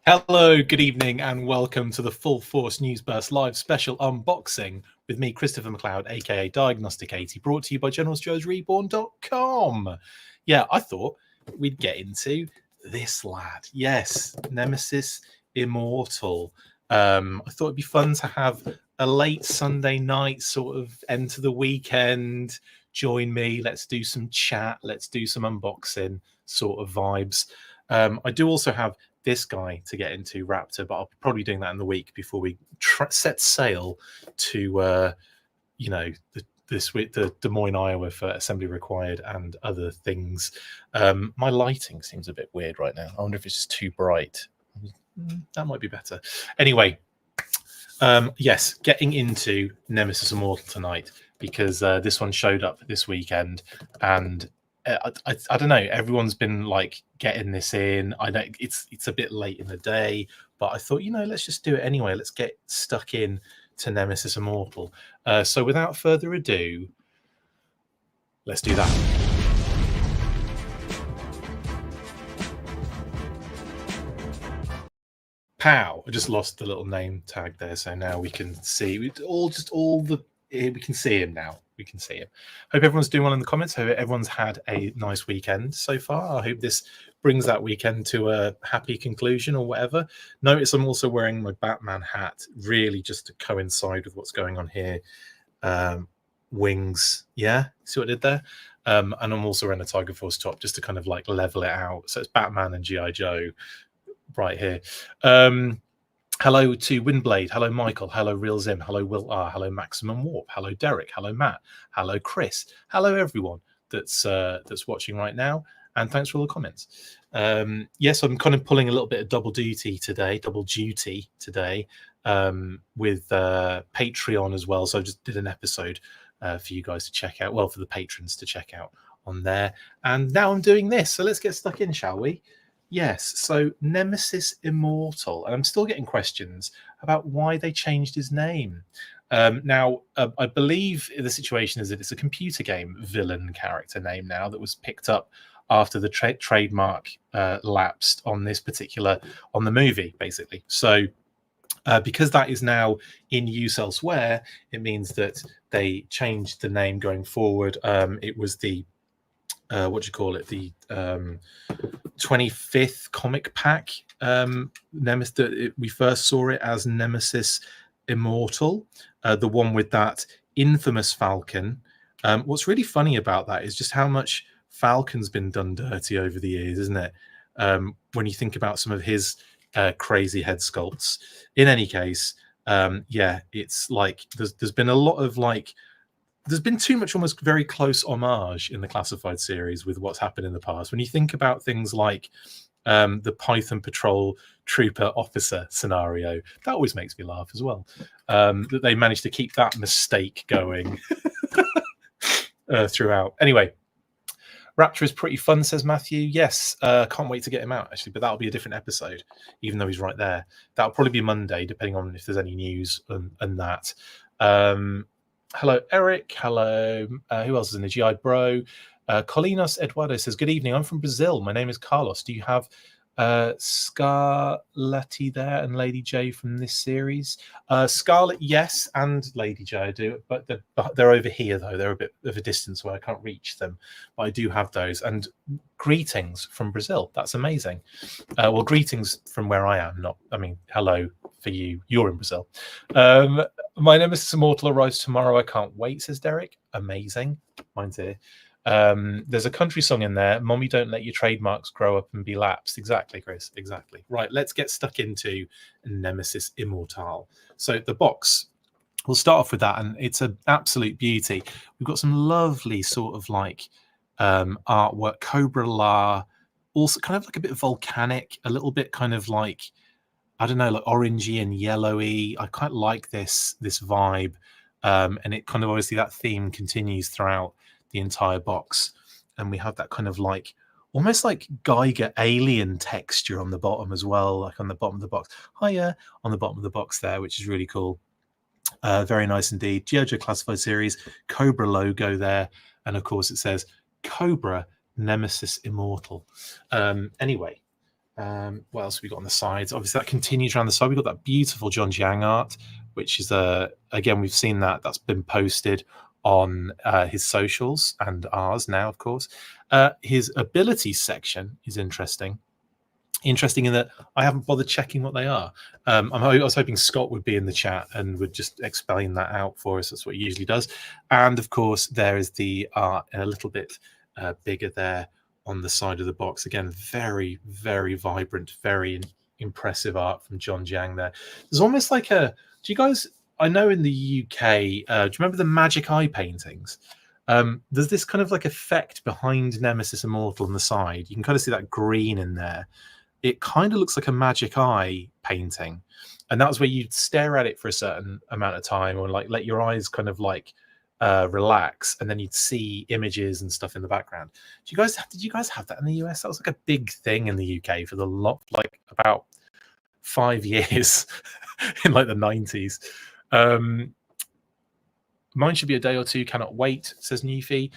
Hello, good evening, and welcome to the Full Force News Burst Live special unboxing with me, Christopher McLeod AKA Diagnostic 80, brought to you by GeneralStoresReborn.com. Yeah, I thought we'd get into this lad. Yes, Nemesis Immortal. I thought it'd be fun to have a late Sunday night sort of end to the weekend. Join me. Let's do some chat. Let's do some unboxing sort of vibes. I do also have this guy to get into, Raptor, but I'll be probably doing that in the week before we set sail to this week, the Des Moines, Iowa for assembly required and other things. My lighting seems a bit weird right now. I wonder if it's just too bright. That might be better. Anyway, yes, getting into Nemesis Immortal tonight because this one showed up this weekend, and I don't know. Everyone's been like getting this in. I know it's a bit late in the day, but I thought, let's just do it anyway. Let's get stuck in to Nemesis Immortal. So without further ado, let's do that. Pow! I just lost the little name tag there, so now we can see we can see him now. We can see him. Hope everyone's doing well in the comments. Hope everyone's had a nice weekend so far. I hope this brings that weekend to a happy conclusion or whatever. Notice I'm also wearing my Batman hat, really just to coincide with what's going on here. Wings, yeah, see what I did there? And I'm also wearing a Tiger Force top just to kind of like level it out. So it's Batman and G.I. Joe right here. Hello to Windblade. Hello, Michael. Hello, Real Zim. Hello, Will R. Hello, Maximum Warp. Hello, Derek. Hello, Matt. Hello, Chris. Hello, everyone that's watching right now. And thanks for all the comments. Yes, I'm kind of pulling a little bit of double duty today with Patreon as well. So I just did an episode for you guys to check out. Well, for the patrons to check out on there. And now I'm doing this. So let's get stuck in, shall we? Yes, so Nemesis Immortal, and I'm still getting questions about why they changed his name. Now, I believe the situation is that it's a computer game villain character name now that was picked up after the trademark lapsed on the movie, basically. So because that is now in use elsewhere, it means that they changed the name going forward. It was the the 25th comic pack Nemesis. We first saw it as Nemesis Immortal, the one with that infamous Falcon. What's really funny about that is just how much Falcon's been done dirty over the years, isn't it? When you think about some of his crazy head sculpts. In any case, yeah, it's like there's been a lot of like. There's been too much almost very close homage in the classified series with what's happened in the past. When you think about things like the Python Patrol Trooper Officer scenario, that always makes me laugh as well. That they managed to keep that mistake going throughout. Anyway, Raptor is pretty fun, says Matthew. Yes, can't wait to get him out, actually, but that'll be a different episode, even though he's right there. That'll probably be Monday, depending on if there's any news and that. Hello, Eric. Hello. Who else is in the GI Bro? Colinos Eduardo says, good evening. I'm from Brazil. My name is Carlos. Do you have Scarletty there and Lady J from this series? Scarlet, yes, and Lady J I do, but they're over here, though. They're a bit of a distance where I can't reach them, but I do have those. And greetings from Brazil. That's amazing. Well, greetings from where I am. Hello for you. You're in Brazil. My Nemesis Immortal arrives tomorrow. I can't wait, says Derek. Amazing. Mine's here. There's a country song in there. Mommy, don't let your trademarks grow up and be lapsed. Exactly, Chris. Exactly. Right, let's get stuck into Nemesis Immortal. So the box, we'll start off with that, and it's an absolute beauty. We've got some lovely sort of like artwork, Cobra La, also kind of like a bit volcanic, a little bit kind of like, I don't know, like orangey and yellowy. I quite like this vibe, and it kind of obviously that theme continues throughout the entire box, and we have that kind of like almost like Geiger alien texture on the bottom as well, like on the bottom of the box. Hiya, on the bottom of the box there, which is really cool. Very nice indeed. G.I. Joe Classified Series, Cobra logo there, and of course it says Cobra Nemesis Immortal. Anyway. What else have we got on the sides? Obviously, that continues around the side. We've got that beautiful John Jiang art, which is again, we've seen that's been posted on his socials and ours now, of course. His abilities section is interesting in that I haven't bothered checking what they are. I was hoping Scott would be in the chat and would just explain that out for us. That's what he usually does. And of course, there is the art a little bit bigger there on the side of the box. Again, very, very vibrant, very impressive art from John Jiang there. There's almost like do you guys, I know in the UK, do you remember the Magic Eye paintings? There's this kind of like effect behind Nemesis Immortal on the side. You can kind of see that green in there. It kind of looks like a Magic Eye painting, and that's where you'd stare at it for a certain amount of time, or like let your eyes kind of like relax, and then you'd see images and stuff in the background. Did you guys have that in the US? That was like a big thing in the UK for like about 5 years in like the 90s. Mine should be a day or two. Cannot wait, says Newfie.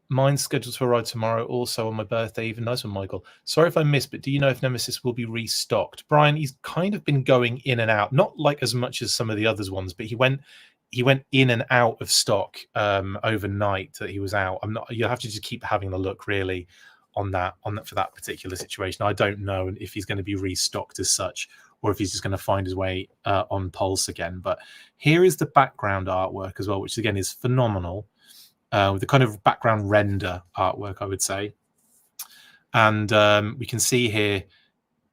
Mine's scheduled to arrive tomorrow, also on my birthday. Even nice one, Michael. Sorry if I missed, but do you know if Nemesis will be restocked? Brian, he's kind of been going in and out, not like as much as some of the others ones, but he went in and out of stock overnight that he was out. You'll have to just keep having a look really on that for that particular situation. I don't know if he's going to be restocked as such, or if he's just going to find his way on Pulse again. But here is the background artwork as well, which again is phenomenal. With the kind of background render artwork, I would say. And we can see here,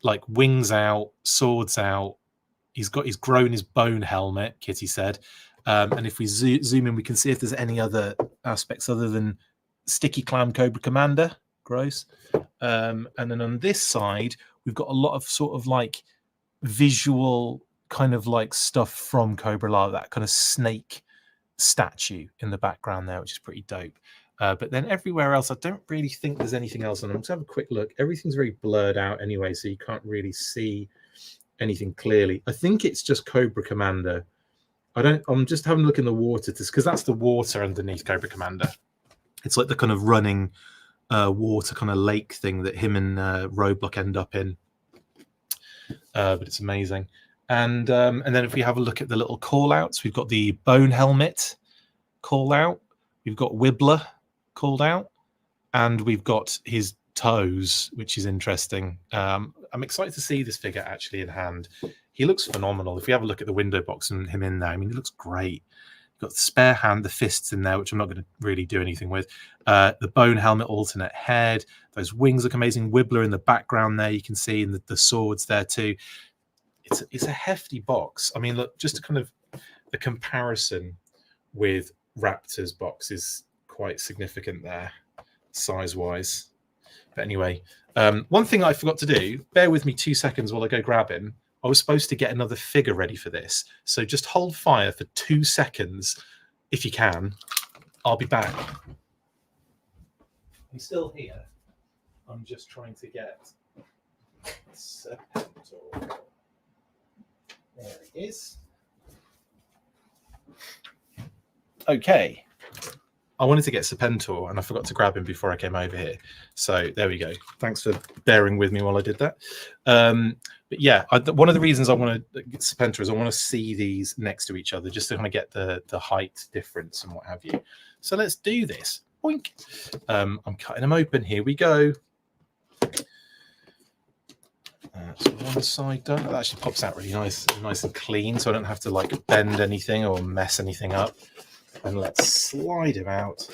like wings out, swords out. He's grown his bone helmet, Kitty said. And if we zoom in, we can see if there's any other aspects other than Sticky Clam Cobra Commander. Gross. And then on this side, we've got a lot of sort of like visual kind of like stuff from Cobra La, that kind of snake statue in the background there, which is pretty dope. But then everywhere else, I don't really think there's anything else on them. Let's have a quick look. Everything's very blurred out anyway, so you can't really see anything clearly. I think it's just Cobra Commander. I'm just having a look in the water, because that's the water underneath Cobra Commander. It's like the kind of running water kind of lake thing that him and Roadblock end up in. But it's amazing. And then if we have a look at the little call outs, we've got the bone helmet call out, we've got Wibbler called out, and we've got his toes, which is interesting. I'm excited to see this figure actually in hand. He looks phenomenal. If we have a look at the window box and him in there, I mean, he looks great. Got the spare hand, the fists in there, which I'm not going to really do anything with. The bone helmet, alternate head. Those wings look amazing. Wibbler in the background there, you can see, and the swords there too. It's a hefty box. I mean, look, just kind of the comparison with Raptor's box is quite significant there, size-wise. But anyway, one thing I forgot to do, bear with me 2 seconds while I go grab him. I was supposed to get another figure ready for this. So just hold fire for 2 seconds, if you can. I'll be back. I'm still here. I'm just trying to get Serpentor. There it is. Okay. I wanted to get Serpentor, and I forgot to grab him before I came over here. So there we go. Thanks for bearing with me while I did that. But yeah, one of the reasons I want to get Serpentor is I want to see these next to each other, just to kind of get the height difference and what have you. So let's do this. Boink. I'm cutting them open. Here we go. So one side done. That actually pops out really nice and clean, so I don't have to like bend anything or mess anything up. And let's slide him out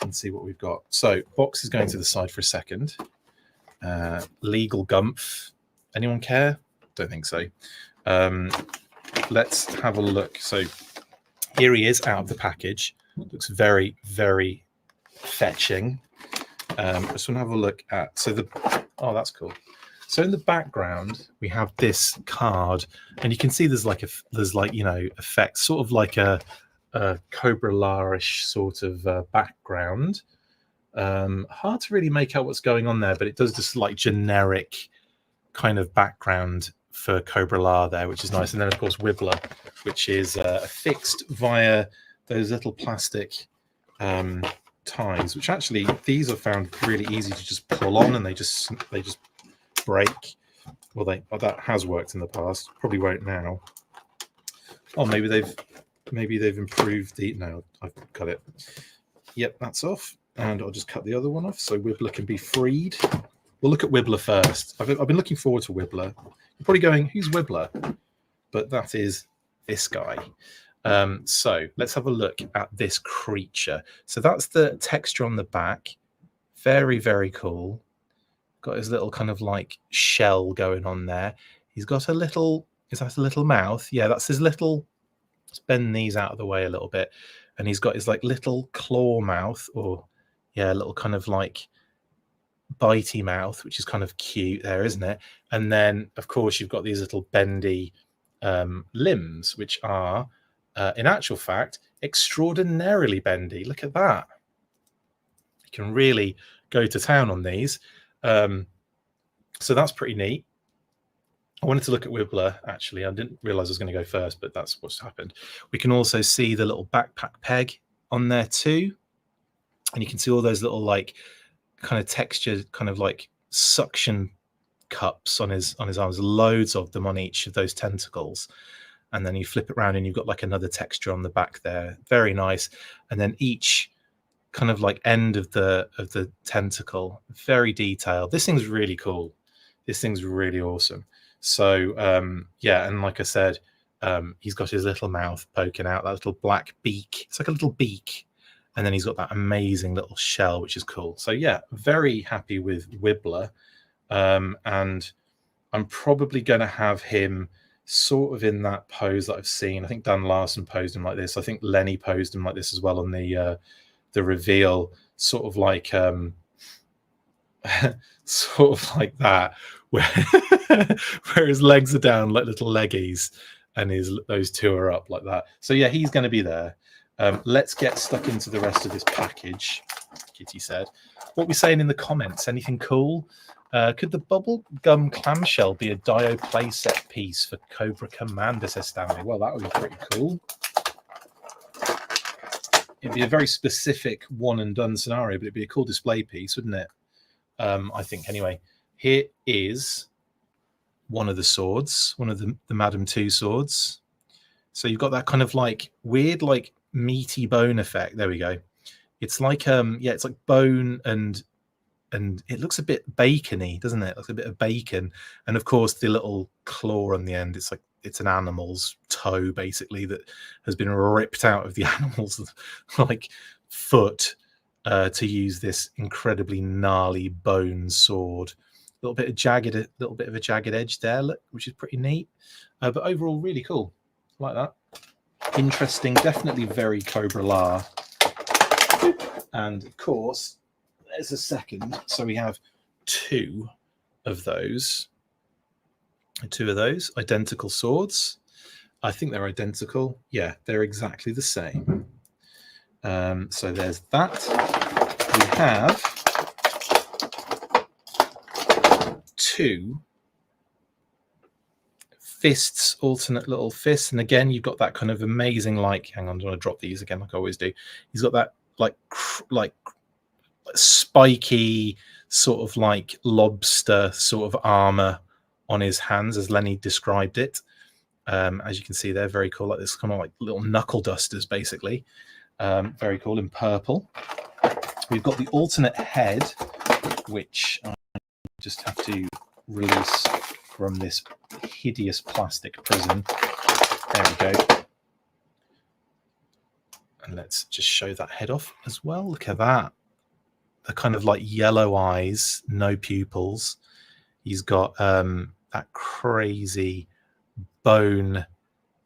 and see what we've got. So box is going to the side for a second. Legal Gumph. Anyone care? Don't think so. Let's have a look. So here he is out of the package. Looks very, very fetching. I just want to have a look at, oh, that's cool. So in the background, we have this card, and you can see there's effects, sort of like a Cobra La-ish sort of background. Hard to really make out what's going on there, but it does just like generic kind of background for Cobra La there, which is nice. And then of course Wibbler, which is affixed via those little plastic ties, which actually these are found really easy to just pull on, and they just break. Well, that has worked in the past. Probably won't now. Oh, maybe they've improved the. No, I've cut it. Yep, that's off, and I'll just cut the other one off so Wibbler can be freed. We'll look at Wibbler first. I've been looking forward to Wibbler. You're probably going, who's Wibbler? But that is this guy. So let's have a look at this creature. So that's the texture on the back. Very, very cool. Got his little kind of like shell going on there. He's got a little, is that a little mouth? Yeah, that's his little, let's bend these out of the way a little bit. And he's got his like little claw mouth, or yeah, a little kind of like bitey mouth, which is kind of cute there, isn't it? And then of course you've got these little bendy limbs, which are in actual fact extraordinarily bendy. Look at that. You can really go to town on these. So that's pretty neat. I wanted to look at Wibbler, actually. I didn't realize I was going to go first, but that's what's happened. We can also see the little backpack peg on there too. And you can see all those little like kind of textured kind of like suction cups on his arms, loads of them on each of those tentacles. And then you flip it around and you've got like another texture on the back there. Very nice. And then each kind of like end of the tentacle, very detailed. This thing's really cool. This thing's really awesome. So yeah, and like I said, he's got his little mouth poking out, that little black beak. It's like a little beak. And then he's got that amazing little shell, which is cool. So yeah, very happy with Wibbler. And I'm probably going to have him sort of in that pose that I've seen. I think Dan Larson posed him like this. I think Lenny posed him like this as well on the reveal, sort of like sort of like that, where his legs are down like little leggies, and those two are up like that. So yeah, he's going to be there. Let's get stuck into the rest of this package. Kitty said, what are we saying in the comments? Anything cool? Could the bubble gum clamshell be a Dio playset piece for Cobra Commander, says Stanley? Well, that would be pretty cool. It'd be a very specific one and done scenario, but it'd be a cool display piece, wouldn't it? I think anyway. Here is one of the swords, one of the Madam 2 swords. So you've got that kind of like weird, like meaty bone effect. There we go. It's like yeah, it's like bone and it looks a bit bacony, doesn't it? It looks a bit of bacon. And of course the little claw on the end, it's like it's an animal's toe basically that has been ripped out of the animal's like foot to use this incredibly gnarly bone sword. A little bit of a jagged edge there, look, which is pretty neat. But overall, really cool. Like that. Interesting, definitely very Cobra La. And of course, there's a second. So we have two of those identical swords. I think they're identical. Yeah, they're exactly the same. So there's that. We have two fists, alternate little fists, and again you've got that kind of amazing, like, hang on, I'm going to drop these again like I always do. He's got that like spiky sort of like lobster sort of armor on his hands, as Lenny described it. As you can see, they're very cool, like this kind of like little knuckle dusters basically. Very cool in purple. We've got the alternate head, which I just have to release from this hideous plastic prison. There we go. And let's just show that head off as well. Look at that. The kind of like yellow eyes, no pupils. He's got that crazy bone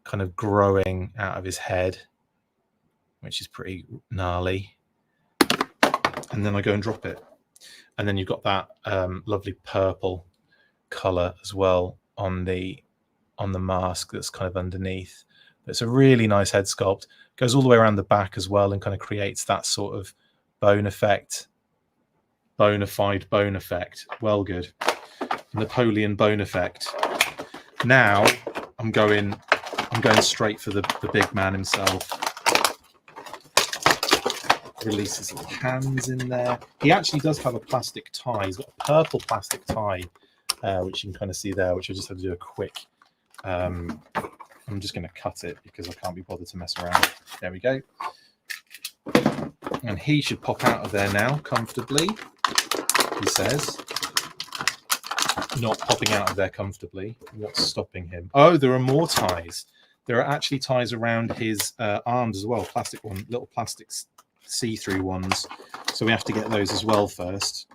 kind of growing out of his head, which is pretty gnarly. And then I go and drop it. And then you've got that lovely purple color as well on the mask that's kind of underneath. But it's a really nice head sculpt. Goes all the way around the back as well and kind of creates that sort of bone effect. Bona fide bone effect. Well, good. Napoleon bone effect. Now I'm going straight for the big man himself. release his little hands in there. He actually does have a plastic tie. He's got a purple plastic tie, which you can kind of see there, which I just have to do a quick... I'm just going to cut it because I can't be bothered to mess around. There we go. And he should pop out of there now comfortably, he says. Not popping out of there comfortably. What's stopping him? Oh, there are more ties. There are actually ties around his arms as well. Plastic one, little plastic see-through ones. So we have to get those as well first.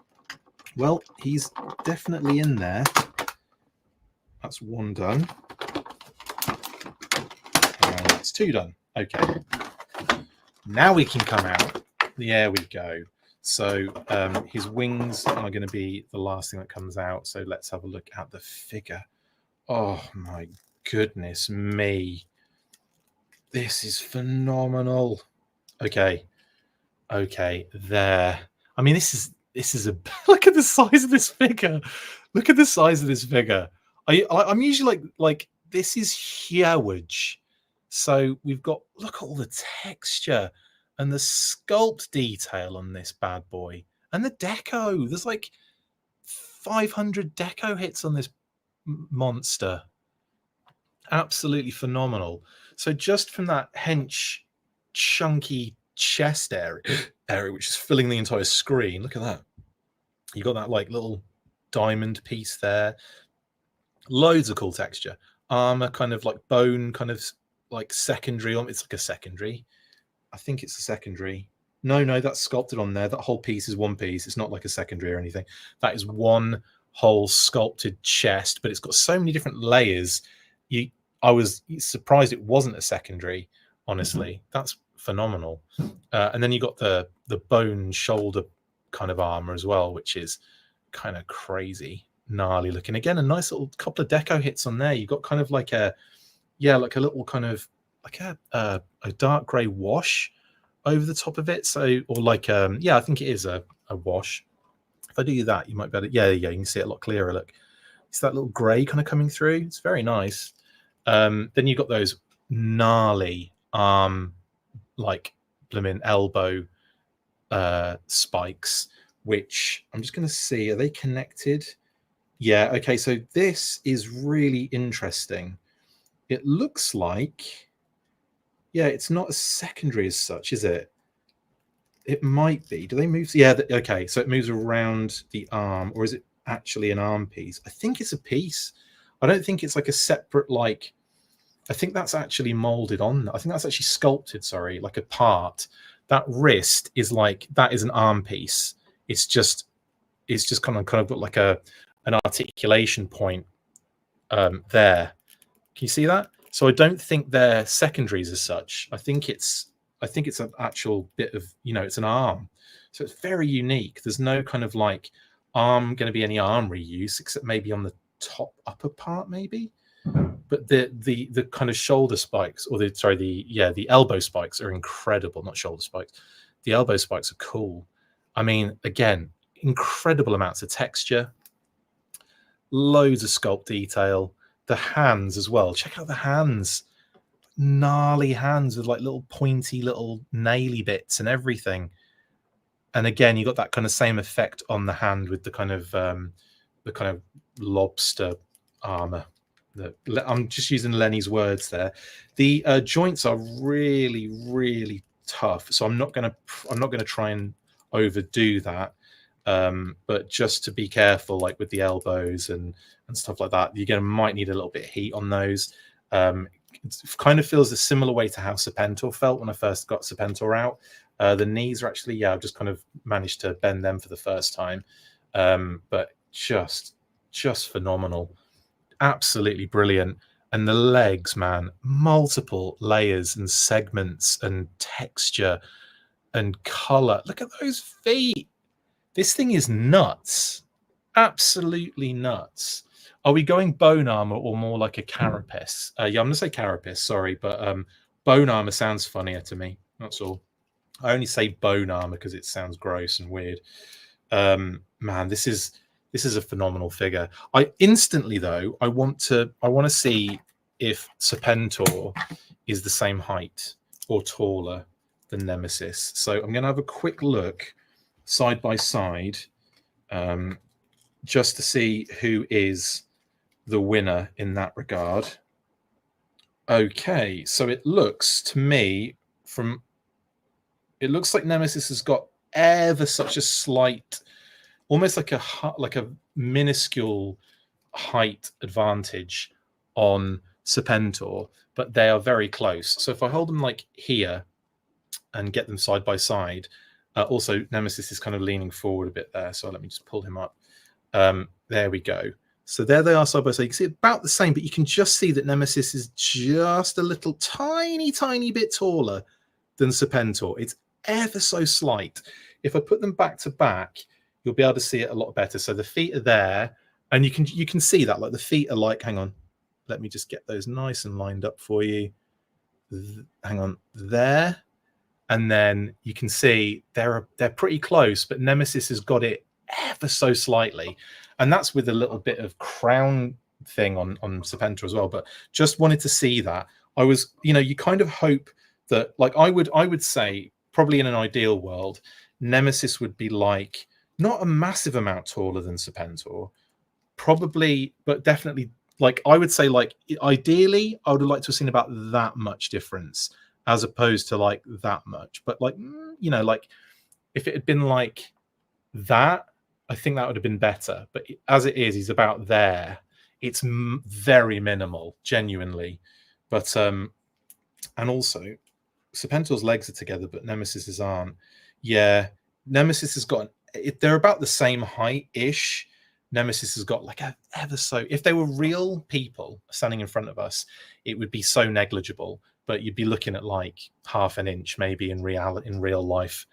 Well, he's definitely in there. That's one done. And that's two done. Okay. Now we can come out. There we go. So his wings are going to be the last thing that comes out. So let's have a look at the figure. Oh my goodness me. This is phenomenal. Okay. Okay, there. I mean, this is a look at the size of this figure. Look at the size of this figure. I'm usually like this is huge. So we've got, look at all the texture and the sculpt detail on this bad boy. And the deco. There's like 500 deco hits on this monster. Absolutely phenomenal. So just from that hench chunky chest area, which is filling the entire screen, look at that. You got that like little diamond piece there. Loads of cool texture. Armor, kind of like bone, kind of like secondary. It's like a secondary. I think it's a secondary. No, that's sculpted on there. That whole piece is one piece. It's not like a secondary or anything. That is one whole sculpted chest, but it's got so many different layers. I was surprised it wasn't a secondary, honestly. That's phenomenal. And then you got the bone shoulder kind of armor as well, which is kind of crazy, gnarly looking. Again, a nice little couple of deco hits on there. You got kind of like a little kind of like a dark grey wash over the top of it. So, or like I think it is a wash. If I do that, you might better. Yeah, you can see it a lot clearer. Look, it's that little grey kind of coming through. It's very nice. Then you've got those gnarly like blooming elbow spikes, which I'm just going to see, are they connected? Yeah, okay, so this is really interesting. It looks like, yeah, it's not a secondary as such, is it? It might be. Do they move? Yeah, okay, so it moves around the arm, or is it actually an arm piece? I think it's a piece. I don't think it's like a separate, like, I think that's actually molded on. I think that's actually sculpted, sorry, like a part. That wrist is like, that is an arm piece. It's just kind of got like an articulation point there. Can you see that? So I don't think they're secondaries as such. I think it's an actual bit of, it's an arm. So it's very unique. There's no kind of like going to be any arm reuse, except maybe on the top upper part, maybe. But the kind of shoulder spikes, or the elbow spikes are incredible. Not shoulder spikes. The elbow spikes are cool. I mean, again, incredible amounts of texture, loads of sculpt detail. The hands as well. Check out the hands. Gnarly hands with like little pointy little naily bits and everything. And again, you got that kind of same effect on the hand with the kind of lobster armor. I'm just using Lenny's words there. The joints are really, really tough. So I'm not gonna try and overdo that. But just to be careful, like with the elbows and stuff like that, you're might need a little bit of heat on those. It kind of feels a similar way to how Serpentor felt when I first got Serpentor out. The knees are actually, I've just kind of managed to bend them for the first time. But just phenomenal. Absolutely brilliant. And the legs, man, multiple layers and segments and texture and color. Look at those feet. This thing is nuts. Absolutely nuts. Are we going bone armor or more like a carapace? Yeah, I'm going to say carapace, sorry, but bone armor sounds funnier to me. That's all. I only say bone armor because it sounds gross and weird. Man, this is a phenomenal figure. I instantly, though, I want to see if Serpentor is the same height or taller than Nemesis. So I'm going to have a quick look side by side just to see who is the winner in that regard. Okay, so it looks to me it looks like Nemesis has got ever such a slight, almost like a minuscule height advantage on Serpentor, but they are very close. So if I hold them like here and get them side by side, also Nemesis is kind of leaning forward a bit there. So let me just pull him up. There we go. So there they are side by side. You can see about the same, but you can just see that Nemesis is just a little tiny bit taller than Serpentor. It's ever so slight. If I put them back to back, you'll be able to see it a lot better. So the feet are there, and you can see that, like the feet are like, hang on, let me just get those nice and lined up for you. Hang on, there. And then you can see they're pretty close, but Nemesis has got it ever so slightly. And that's with a little bit of crown thing on Serpentor as well. But just wanted to see that. I was, you kind of hope that, like, I would say probably in an ideal world, Nemesis would be like not a massive amount taller than Serpentor, probably, but definitely, like, I would say, like, ideally, I would have liked to have seen about that much difference as opposed to like that much. But like, like if it had been like that, I think that would have been better. But as it is, he's about there. It's very minimal, genuinely. But and also, Serpentor's legs are together, but Nemesis's aren't. Yeah, Nemesis has got they're about the same height-ish. Nemesis has got like a ever so. If they were real people standing in front of us, it would be so negligible. But you'd be looking at like half an inch, maybe in real life,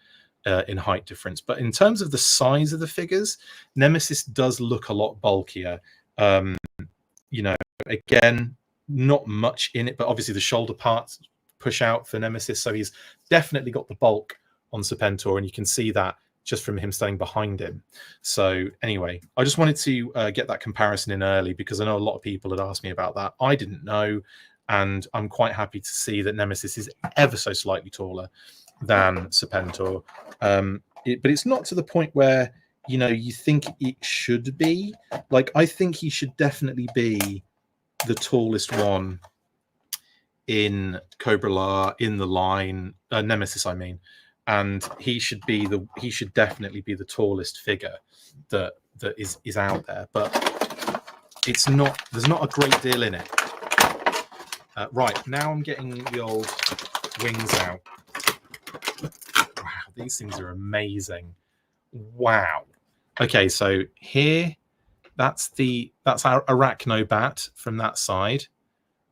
in height difference. But in terms of the size of the figures, Nemesis does look a lot bulkier. Again, not much in it, but obviously the shoulder parts push out for Nemesis, so he's definitely got the bulk on Serpentor, and you can see that just from him standing behind him. So anyway, I just wanted to get that comparison in early, because I know a lot of people had asked me about that. I didn't know, and I'm quite happy to see that Nemesis is ever so slightly taller than Serpentor. But it's not to the point where, you think it should be. Like, I think he should definitely be the tallest one in Cobra La, in the line, Nemesis, I mean. And he should definitely be the tallest figure that is out there. But there's not a great deal in it. Right, now I'm getting the old wings out. Wow, these things are amazing. Wow. Okay, so here, that's our Arachnobat from that side.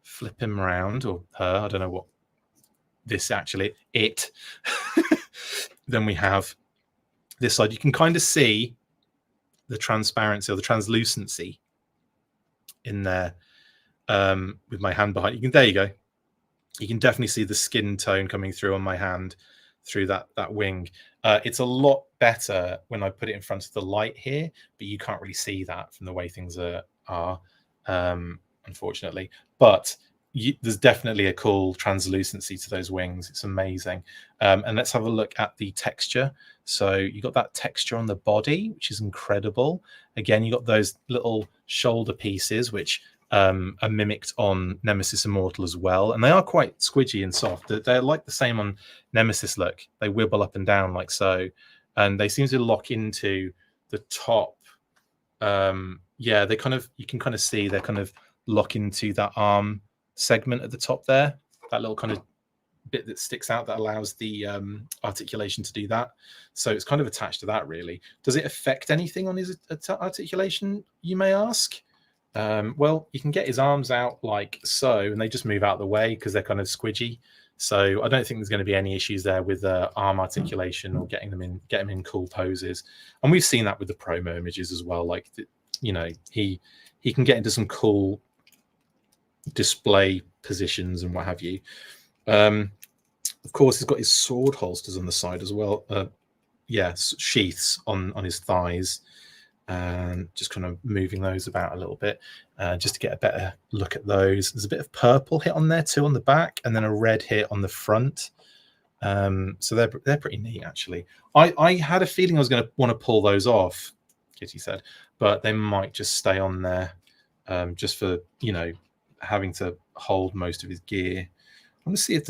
Flip him around, or her, I don't know what this actually, it. Then we have this side. You can kind of see the transparency or the translucency in there with my hand behind. There you go. You can definitely see the skin tone coming through on my hand through that wing. It's a lot better when I put it in front of the light here, but you can't really see that from the way things are unfortunately. But there's definitely a cool translucency to those wings. It's amazing. And let's have a look at the texture. So you got that texture on the body, which is incredible. Again, you got those little shoulder pieces, which are mimicked on Nemesis Immortal as well. And they are quite squidgy and soft. They're like the same on Nemesis, look. They wibble up and down like so. And they seem to lock into the top. Yeah, they kind of, you can kind of see they're kind of lock into that arm segment at the top there, that little kind of bit that sticks out that allows the articulation to do that. So it's kind of attached to that, really. Does it affect anything on his articulation, you may ask? Well, you can get his arms out like so, and they just move out of the way because they're kind of squidgy. So I don't think there's going to be any issues there with arm articulation or get him in cool poses. And we've seen that with the promo images as well. Like, he can get into some cool display positions and what have you. Of course, he's got his sword holsters on the side as well. Sheaths on his thighs, and just kind of moving those about a little bit just to get a better look at those. There's a bit of purple hit on there too on the back, and then a red hit on the front So they're pretty neat, actually. I had a feeling I was going to want to pull those off, Kitty said, but they might just stay on there, just for, you know, having to hold most of his gear. I want to see if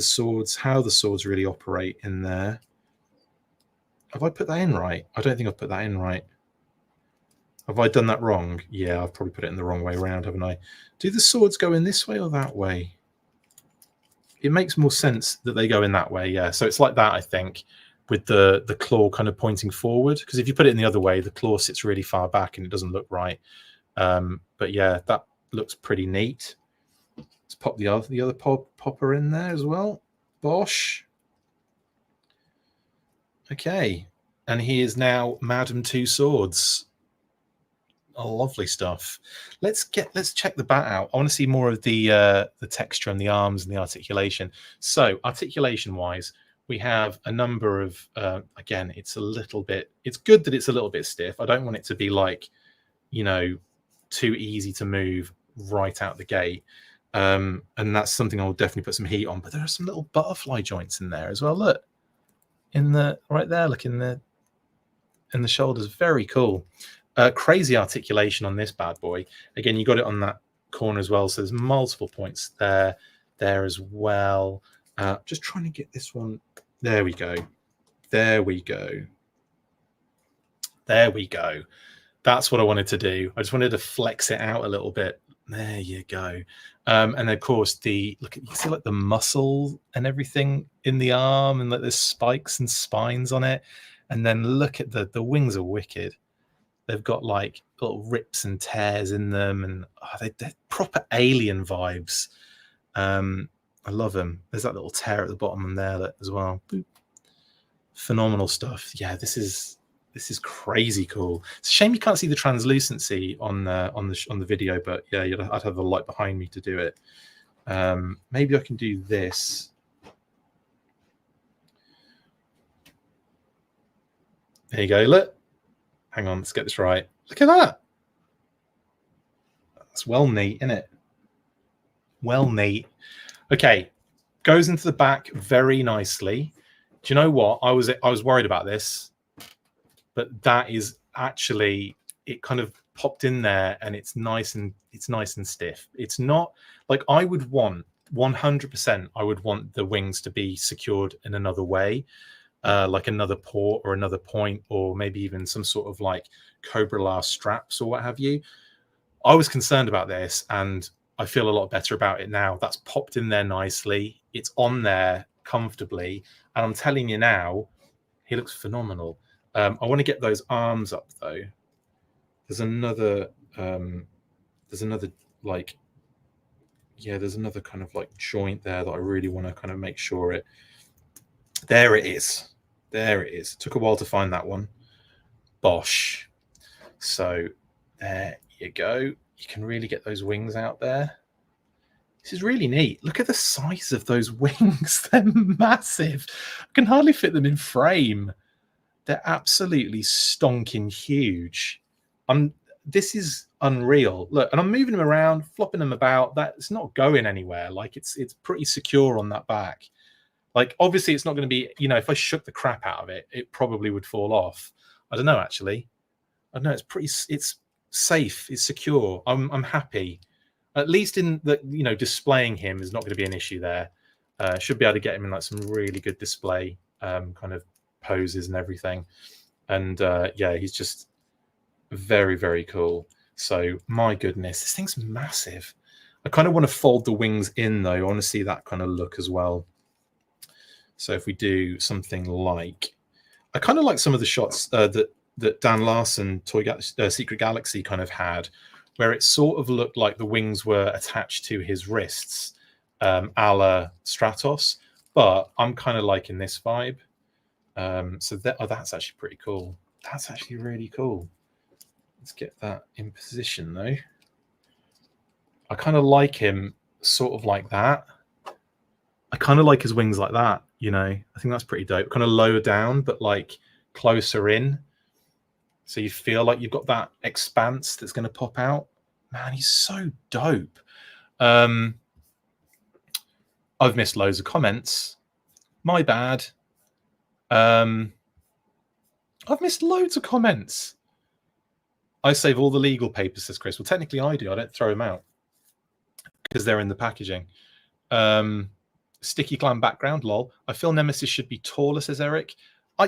how the swords really operate in there. Have I put that in right? I don't think I've put that in right. Have I done that wrong? Yeah, I've probably put it in the wrong way around, haven't I? Do the swords go in this way or that way? It makes more sense that they go in that way, yeah. So it's like that, I think, with the claw kind of pointing forward. Because if you put it in the other way, the claw sits really far back and it doesn't look right. But yeah, that looks pretty neat. Let's pop the other popper in there as well. Bosh. Okay, and he is now Madam Two Swords. Oh, lovely stuff. Let's check the bat out. I want to see more of the texture on the arms and the articulation. So articulation wise, we have a number of again, it's good that it's a little bit stiff. I don't want it to be like, you know, too easy to move right out the gate. And that's something I'll definitely put some heat on. But there are some little butterfly joints in there as well. Look, in the right there, look in the shoulders. Very cool. Crazy articulation on this bad boy. Again, you got it on that corner as well. So there's multiple points there as well. Just trying to get this one. There we go. There we go. There we go. That's what I wanted to do. I just wanted to flex it out a little bit. There you go. And of course, you see like the muscle and everything in the arm, and like there's spikes and spines on it. And then look at the wings are wicked. They've got like little rips and tears in them, and they're proper alien vibes. I love them. There's that little tear at the bottom there as well. Boop. Phenomenal stuff. Yeah, this is crazy cool. It's a shame you can't see the translucency on the video, but yeah, I'd have the light behind me to do it. Maybe I can do this. There you go. Look. Hang on, let's get this right. Look at that. That's well neat, isn't it? Well neat. Okay, goes into the back very nicely. Do you know what? I was worried about this, but that is actually, it kind of popped in there, and it's nice and stiff. It's not like I would want 100%. I would want the wings to be secured in another way. Like another port or another point, or maybe even some sort of like Cobra La straps or what have you. I was concerned about this, and I feel a lot better about it now. That's popped in there nicely. It's on there comfortably, and I'm telling you now, he looks phenomenal. I want to get those arms up though. There's another like, yeah, there's another kind of like joint there that I really want to kind of make sure it. There it is. There it is. It took a while to find that one. Bosh. So there you go. You can really get those wings out there. This is really neat. Look at the size of those wings. They're massive. I can hardly fit them in frame. They're absolutely stonking huge. This is unreal. Look, and I'm moving them around, flopping them about. That's not going anywhere. Like it's pretty secure on that back. Like, obviously, it's not going to be, you know, if I shook the crap out of it, it probably would fall off. I don't know, actually. I don't know. It's safe. It's secure. I'm happy. At least in the, you know, displaying him is not going to be an issue there. Should be able to get him in like some really good display kind of poses and everything. And yeah, he's just very, very cool. So, my goodness, this thing's massive. I kind of want to fold the wings in, though. I want to see that kind of look as well. So if we do something like, I kind of like some of the shots that Dan Larson Secret Galaxy kind of had, where it sort of looked like the wings were attached to his wrists, a la Stratos. But I'm kind of liking this vibe. So that's actually pretty cool. That's actually really cool. Let's get that in position though. I kind of like him sort of like that. I kind of like his wings like that, you know. I think that's pretty dope. Kind of lower down, but like closer in. So you feel like you've got that expanse that's going to pop out. Man, he's so dope. I've missed loads of comments. My bad. I've missed loads of comments. I save all the legal papers, says Chris. Well, technically I do. I don't throw them out because they're in the packaging. Sticky clan background, lol. I feel Nemesis should be taller, says Eric.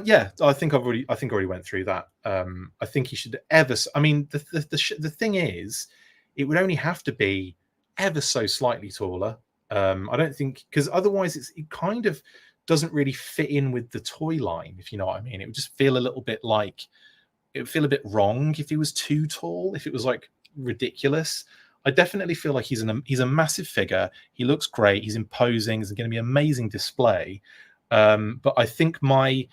Yeah, I think I already went through that. I think he should ever. I mean, the thing is, it would only have to be ever so slightly taller. I don't think, because otherwise it kind of doesn't really fit in with the toy line, if you know what I mean. It would just feel a little bit like, it would feel a bit wrong if he was too tall, if it was like ridiculous. I definitely feel like he's a massive figure. He looks great. He's imposing. It's going to be an amazing display. But I think my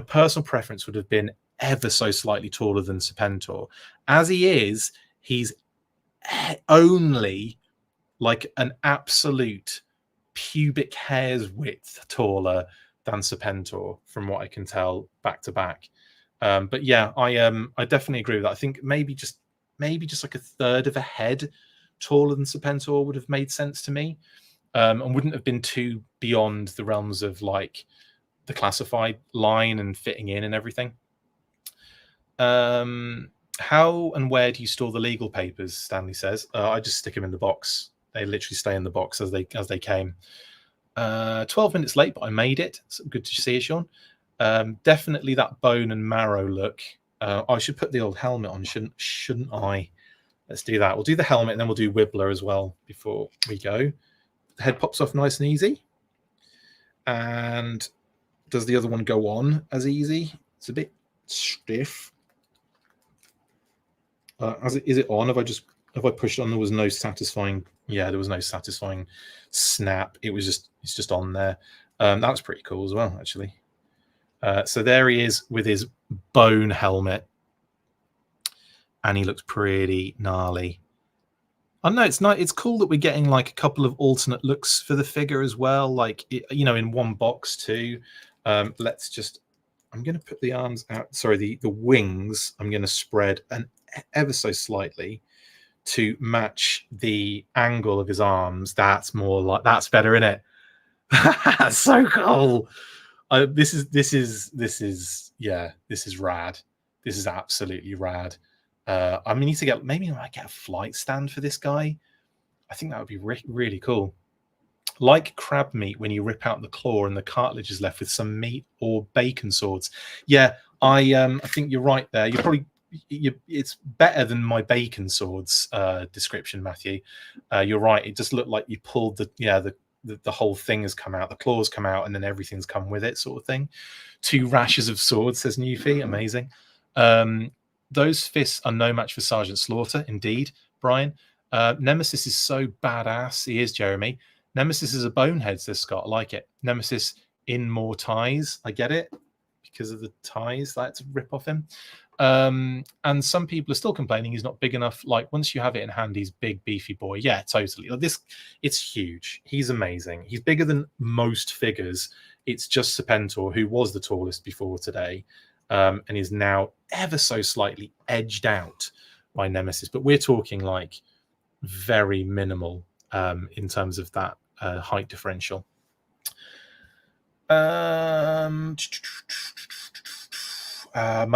personal preference would have been ever so slightly taller than Serpentor. As he is, he's only like an absolute pubic hair's width taller than Serpentor, from what I can tell back to back. But yeah, I definitely agree with that. I think maybe just like a third of a head taller than Serpentor would have made sense to me, and wouldn't have been too beyond the realms of like the classified line and fitting in and everything. How and where do you store the legal papers? Stanley says. I just stick them in the box. They literally stay in the box as they came. 12 minutes late, but I made it. So good to see you, Sean. Definitely that bone and marrow look. I should put the old helmet on, shouldn't I? Let's do that. We'll do the helmet and then we'll do Wibbler as well before we go. The head pops off nice and easy. And does the other one go on as easy? It's a bit stiff. Is it on? Have I pushed on? There was no satisfying. Yeah, there was no satisfying snap. It's just on there. That was pretty cool as well, actually. So there he is with his bone helmet, and he looks pretty gnarly. I know it's not. It's cool that we're getting like a couple of alternate looks for the figure as well, like in one box too. Let's just. I'm going to put the arms out. Sorry, the wings. I'm going to spread an ever so slightly to match the angle of his arms. That's better, isn't it? That's so cool. This is rad. This is absolutely rad. I need to get, maybe I might get a flight stand for this guy. I think that would be really cool. Like crab meat, when you rip out the claw and the cartilage is left with some meat, or bacon swords. Yeah, I think you're right there. It's better than my bacon swords description, Matthew. You're right. It just looked like you pulled the whole thing has come out, the claws come out, and then everything's come with it, sort of thing. 2 rashes of swords, says Newfie. Amazing. Those fists are no match for Sergeant Slaughter, indeed, Brian. Nemesis is so badass. He is, Jeremy. Nemesis is a bonehead, says Scott. I like it. Nemesis in more ties. I get it, because of the ties that to rip off him. And some people are still complaining he's not big enough. Like, once you have it in hand, he's big, beefy boy. Yeah, totally. Like it's huge. He's amazing. He's bigger than most figures. It's just Serpentor, who was the tallest before today, and is now ever so slightly edged out by Nemesis. But we're talking like very minimal in terms of that height differential. My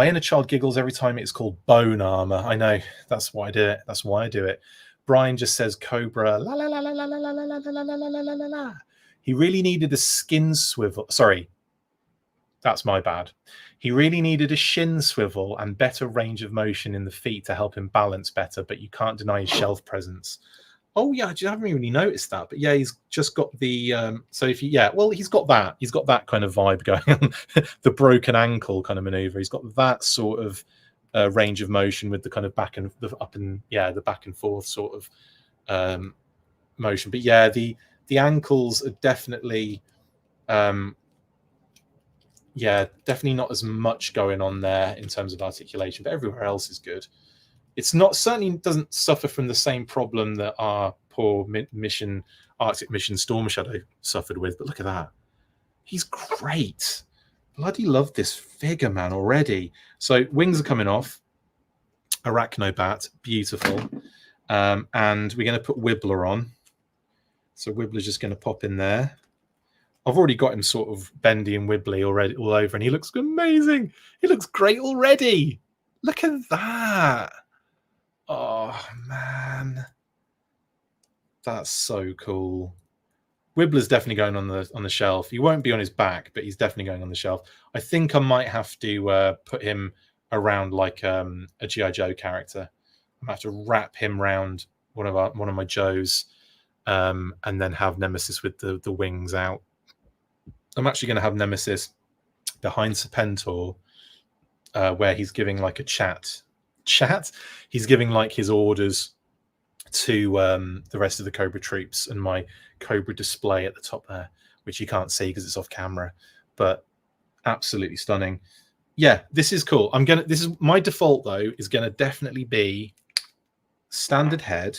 inner child giggles every time it's called bone armor. I know, that's why I do it. That's why I do it. Brian just says Cobra. La la la la la la la la la la la la la la. He really needed a skin swivel. Sorry, that's my bad. He really needed a shin swivel and better range of motion in the feet to help him balance better. But you can't deny his shelf presence. Oh yeah, I haven't really noticed that, but yeah, he's just got the so if you he's got that kind of vibe going on. The broken ankle kind of maneuver. He's got that sort of range of motion with the kind of back and the back and forth sort of motion. But yeah, the ankles are definitely definitely not as much going on there in terms of articulation, but everywhere else is good. It's not, certainly doesn't suffer from the same problem that our poor Arctic Mission Storm Shadow suffered with. But look at that. He's great. Bloody love this figure, man, already. So wings are coming off. Arachnobat, beautiful. And we're going to put Wibbler on. So Wibbler's just going to pop in there. I've already got him sort of bendy and wibbly already all over, and he looks amazing. He looks great already. Look at that. Oh man, that's so cool. Wibbler's definitely going on the shelf. He won't be on his back, but he's definitely going on the shelf. I think I might have to put him around like a G.I. Joe character. I might have to wrap him around one of my Joes, and then have Nemesis with the wings out. I'm actually going to have Nemesis behind Serpentor, where he's giving like a chat. He's giving like his orders to the rest of the Cobra troops, and my Cobra display at the top there, which you can't see because it's off camera, but absolutely stunning. Yeah, this is cool. This is my default though, is gonna definitely be standard head.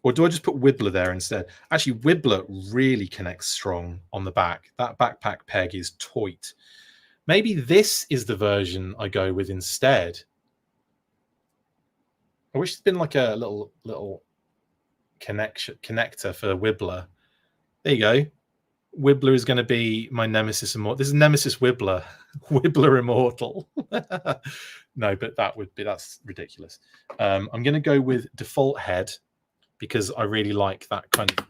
Or do I just put Wibbler there instead? Actually, Wibbler really connects strong on the back. That backpack peg is tight. Maybe this is the version I go with instead. I wish there's been like a little connector for Wibbler. There you go. Wibbler is going to be my Nemesis Immortal. This is Nemesis Wibbler. Wibbler Immortal. No, but that's ridiculous. I'm going to go with default head because I really like that kind of.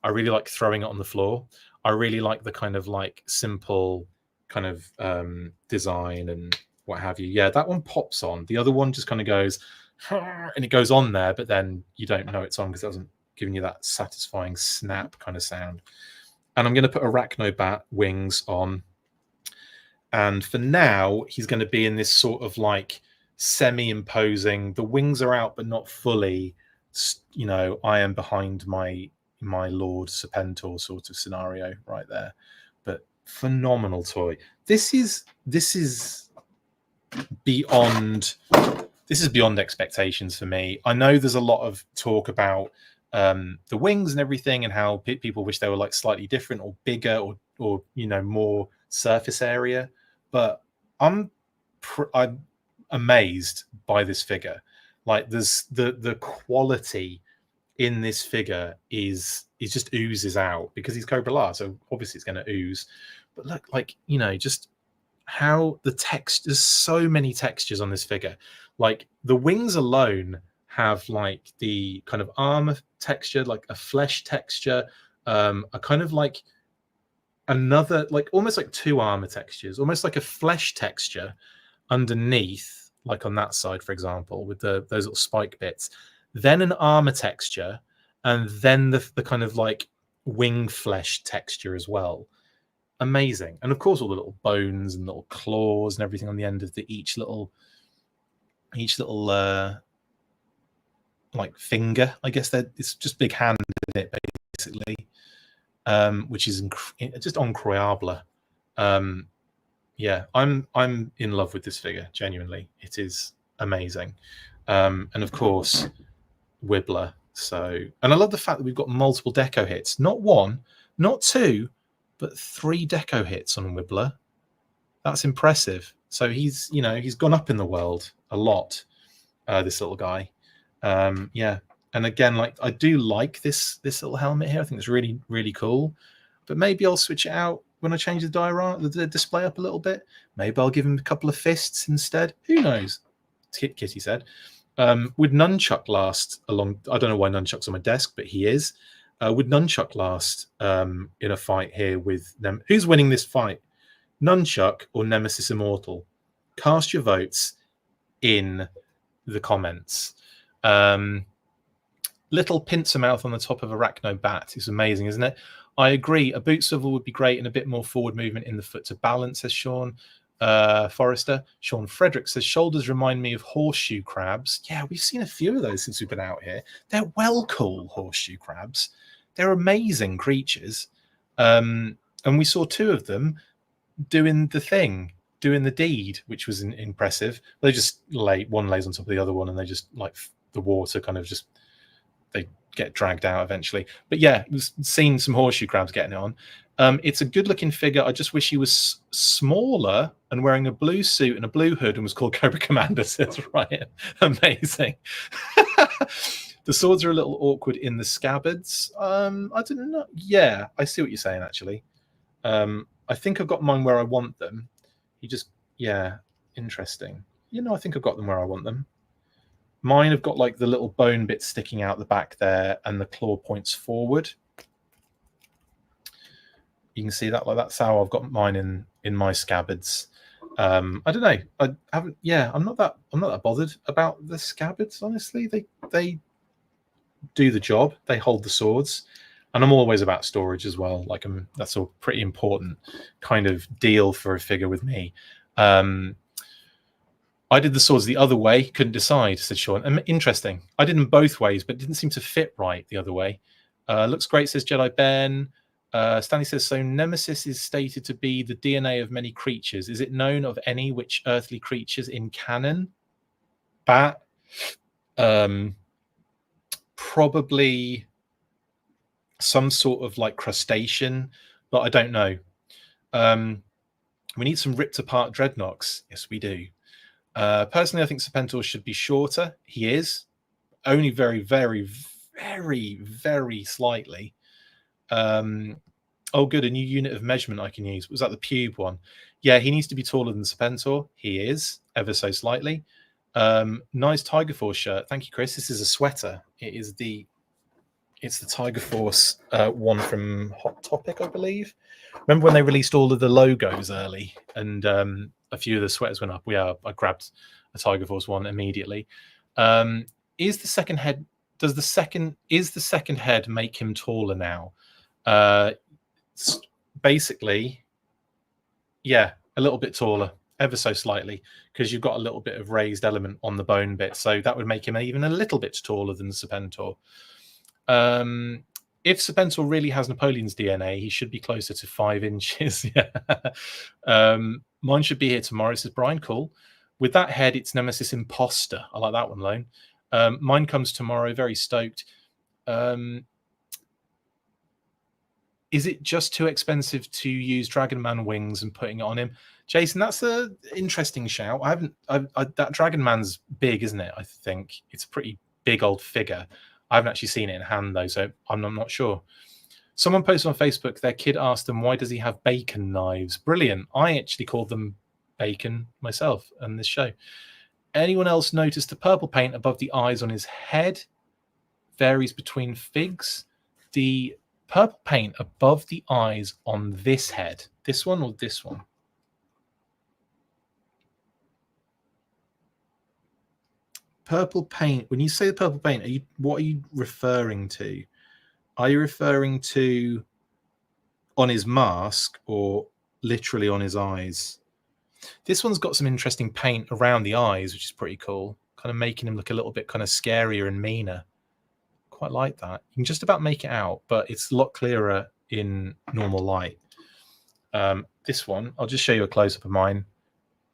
I really like throwing it on the floor. I really like the kind of like simple kind of design and what have you. Yeah, that one pops on. The other one just kind of goes and it goes on there, but then you don't know it's on because it hasn't given you that satisfying snap kind of sound. And I'm going to put Arachnobat wings on. And for now, he's going to be in this sort of like semi-imposing. The wings are out, but not fully. You know, I am behind my Lord Serpentor sort of scenario right there. But phenomenal toy. This is beyond. This is beyond expectations for me. I know there's a lot of talk about the wings and everything, and how people wish they were like slightly different or bigger or you know, more surface area. But I'm amazed by this figure. Like there's the quality in this figure is just oozes out because he's Cobra La, so obviously it's going to ooze. But look, like, you know, just how the text, there's so many textures on this figure. Like the wings alone have like the kind of armor texture, like a flesh texture, a kind of like another, like almost like two armor textures, almost like a flesh texture underneath, like on that side, for example, with those little spike bits, then an armor texture, and then the kind of like wing flesh texture as well. Amazing. And of course all the little bones and little claws and everything on the end of each little like finger. I guess it's just big hand in it basically, which is just incroyable. Yeah, I'm in love with this figure. Genuinely, it is amazing. And of course, Wibbler. So, and I love the fact that we've got multiple deco hits. Not one, not two, but 3 deco hits on Wibbler. That's impressive. So he's gone up in the world a lot. This little guy. Yeah. And again, like I do like this little helmet here. I think it's really, really cool. But maybe I'll switch it out when I change the display up a little bit. Maybe I'll give him a couple of fists instead. Who knows? Kitty said. Would Nunchuck last along? I don't know why Nunchuck's on my desk, but he is. Would Nunchuck last in a fight here with them? Who's winning this fight? Nunchuck or Nemesis Immortal? Cast your votes in the comments. Little pincer mouth on the top of Arachnobat is amazing, isn't it? I agree. A boot swivel would be great and a bit more forward movement in the foot to balance, says Sean Forrester. Sean Frederick says shoulders remind me of horseshoe crabs. Yeah, we've seen a few of those since we've been out here. They're well cool, horseshoe crabs. They're amazing creatures. And we saw 2 of them doing the thing, doing the deed, which was impressive. They just one lays on top of the other one, and they just like the water kind of just they get dragged out eventually. But yeah, we've seen some horseshoe crabs getting it on. It's a good looking figure. I just wish he was smaller and wearing a blue suit and a blue hood and was called Cobra Commander, says Ryan. Amazing. The swords are a little awkward in the scabbards. I don't know. Yeah, I see what you're saying, actually. I think I've got mine where I want them. Yeah, interesting. I think I've got them where I want them. Mine have got like the little bone bit sticking out the back there, and the claw points forward. You can see that, like that's how I've got mine in my scabbards. I don't know. I haven't. Yeah, I'm not that bothered about the scabbards. Honestly, they do the job. They hold the swords, and I'm always about storage as well. Like that's a pretty important kind of deal for a figure with me. I did the swords the other way. Couldn't decide, said Sean. Interesting. I did them both ways, but it didn't seem to fit right the other way. Looks great, says Jedi Ben. Stanley says, so Nemesis is stated to be the DNA of many creatures. Is it known of any which earthly creatures in canon? Bat. Probably some sort of like crustacean, but I don't know. We need some ripped apart dreadnoks. Yes, we do. Personally, I think Serpentor should be shorter. He is. Only very, very, very, very slightly. Oh, good. A new unit of measurement I can use. Was that the pube one? Yeah, he needs to be taller than Serpentor. He is, ever so slightly. Nice Tiger Force shirt. Thank you, Chris. This is a sweater. It's the Tiger Force one from Hot Topic, I believe. Remember when they released all of the logos early, and a few of the sweaters went up? I grabbed a Tiger Force one immediately. Is the second head? Is the second head make him taller now? Basically, yeah, a little bit taller, ever so slightly, because you've got a little bit of raised element on the bone bit, so that would make him even a little bit taller than Serpentor. If Serpentor really has Napoleon's DNA, he should be closer to 5 inches. Yeah. Mine should be here tomorrow, says Brian. Cool. With that head, it's Nemesis Imposter. I like that one, Lone. Mine comes tomorrow. Very stoked. Is it just too expensive to use Dragon Man wings and putting it on him? Jason, that's an interesting shout. That Dragon Man's big, isn't it? I think it's a pretty big old figure. I haven't actually seen it in hand, though, so I'm not sure. Someone posted on Facebook, their kid asked them, why does he have bacon knives? Brilliant. I actually called them bacon myself on this show. Anyone else notice the purple paint above the eyes on his head varies between figs? The purple paint above the eyes on this head. This one or this one? Purple paint. When you say the purple paint, what are you referring to? Are you referring to on his mask or literally on his eyes? This one's got some interesting paint around the eyes, which is pretty cool. Kind of making him look a little bit kind of scarier and meaner. Quite like that. You can just about make it out, but it's a lot clearer in normal light. This one, I'll just show you a close-up of mine.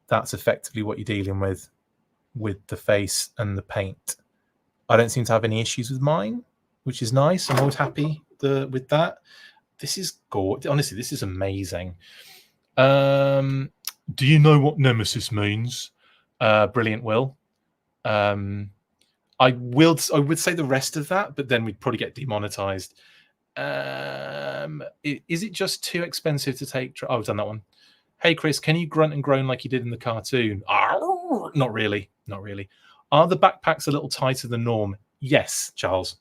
That's effectively what you're dealing with the face and the paint. I don't seem to have any issues with mine, which is nice. I'm always happy with that. This is gorgeous. Honestly, this is amazing. Do you know what Nemesis means? Brilliant, Will. I would say the rest of that, but then we'd probably get demonetized. Is it just too expensive to take? Oh, I've done that one. Hey, Chris, can you grunt and groan like you did in the cartoon? Not really. Not really. Are the backpacks a little tighter than norm? Yes, Charles.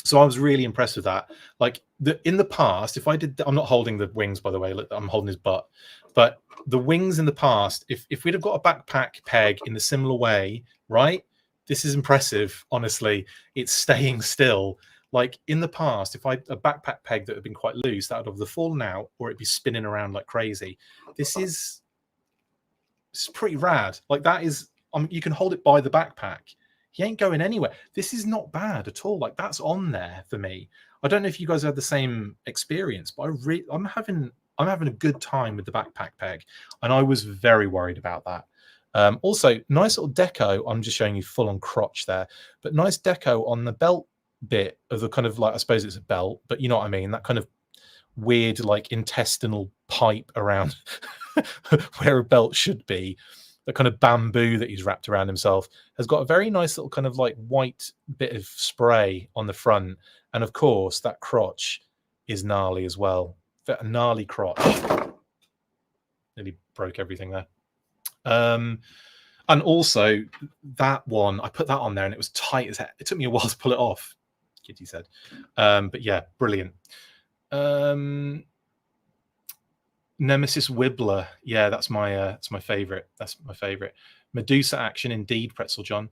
So I was really impressed with that. Like in the past, if I did, I'm not holding the wings, by the way. Look, I'm holding his butt. But the wings in the past, if we'd have got a backpack peg in a similar way, right? This is impressive, honestly. It's staying still. Like in the past, if a backpack peg that had been quite loose, that would have either fallen out or it'd be spinning around like crazy. It's pretty rad. Like that is, you can hold it by the backpack. He ain't going anywhere. This is not bad at all. Like that's on there for me. I don't know if you guys had the same experience, but I'm having a good time with the backpack peg, and I was very worried about that. Also, nice little deco. I'm just showing you full on crotch there, but nice deco on the belt bit of the kind of like, I suppose it's a belt, but you know what I mean? That kind of weird like intestinal pipe around where a belt should be. the kind of bamboo that he's wrapped around himself has got a very nice little kind of like white bit of spray on the front. And of course, that crotch is gnarly as well. That gnarly crotch. Nearly broke everything there. And also that one, I put that on there and it was tight as heck. It took me a while to pull it off, Kitty said. But yeah, brilliant. Nemesis Wibbler. Yeah, that's my favorite. That's my favorite. Medusa action indeed, Pretzel John.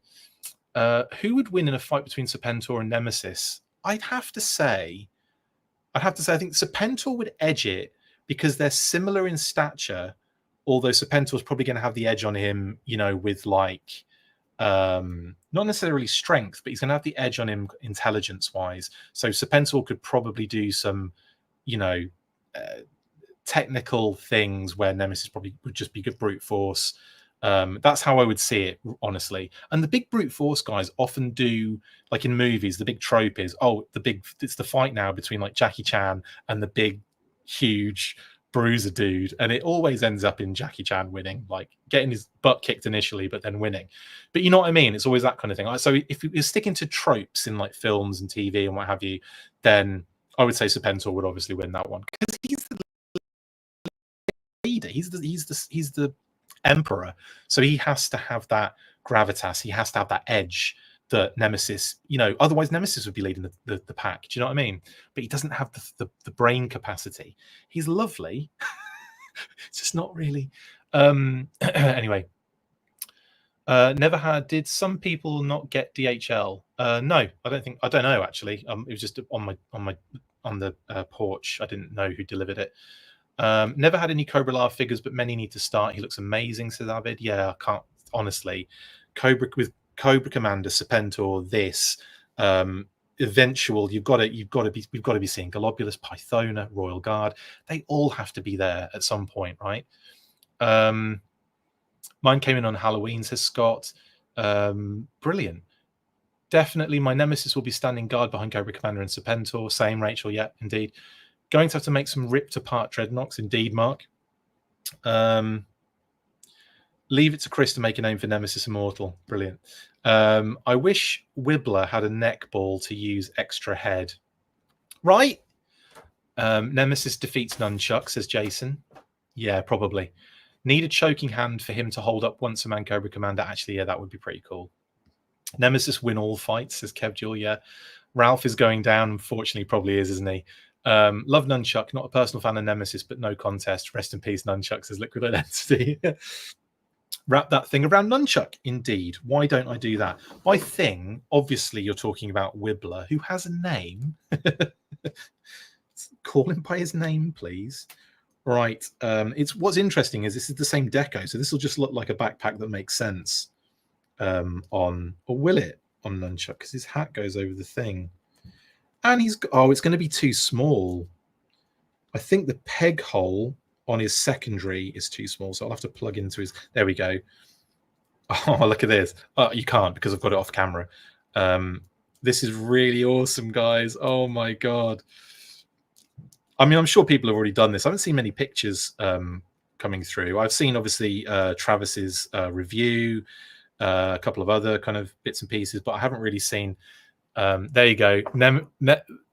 Who would win in a fight between Serpentor and Nemesis? I'd have to say I think Serpentor would edge it because they're similar in stature, although Serpentor's probably going to have the edge on him, you know, with like not necessarily strength, but he's going to have the edge on him intelligence wise. So Serpentor could probably do some, you know, technical things where Nemesis probably would just be good brute force. That's how I would see it, honestly. And the big brute force guys often do, like in movies, the big trope is, it's the fight now between like Jackie Chan and the big, huge bruiser dude, and it always ends up in Jackie Chan winning, like getting his butt kicked initially, but then winning. But you know what I mean? It's always that kind of thing. So if you're sticking to tropes in like films and TV and what have you, then I would say Serpentor would obviously win that one because he's the leader. He's the emperor, so he has to have that gravitas. He has to have that edge that Nemesis, you know, otherwise Nemesis would be leading the pack. Do you know what I mean? But he doesn't have the brain capacity. He's lovely. It's just not really. Anyway, did some people not get DHL? No, I don't know actually. It was just on the porch. I didn't know who delivered it. Never had any Cobra La figures, but many need to start. He looks amazing, says Avid. Yeah, I can't honestly. Cobra Commander, Serpentor, this eventual. We've got to be seeing Globulus, Pythona, Royal Guard. They all have to be there at some point, right? Mine came in on Halloween, says Scott. Brilliant. Definitely, my Nemesis will be standing guard behind Cobra Commander and Serpentor. Same, Rachel. Yeah, indeed. Going to have to make some ripped apart dreadnoughts, indeed, Mark. Leave it to Chris to make a name for Nemesis Immortal. Brilliant. I wish Wibbler had a neck ball to use extra head. Right? Nemesis defeats Nunchuck, says Jason. Yeah, probably. Need a choking hand for him to hold up once a man Cobra Commander. Actually, yeah, that would be pretty cool. Nemesis win all fights, says Kev Jewel. Yeah. Ralph is going down. Unfortunately, probably is, isn't he? Love Nunchuck, not a personal fan of Nemesis, but no contest. Rest in peace, Nunchuck, says Liquid Identity. Wrap that thing around Nunchuck, indeed. Why don't I do that? By thing, obviously you're talking about Wibbler, who has a name. Call him by his name, please. Right. What's interesting is this is the same deco, so this will just look like a backpack that makes sense or will it on Nunchuck, because his hat goes over the thing. And it's going to be too small. I think the peg hole on his secondary is too small, so I'll have to plug into his. There we go. Oh, look at this. Oh, you can't because I've got it off camera. This is really awesome, guys. Oh my god. I mean, I'm sure people have already done this. I haven't seen many pictures coming through. I've seen obviously Travis's review, a couple of other kind of bits and pieces, but I haven't really seen. There you go.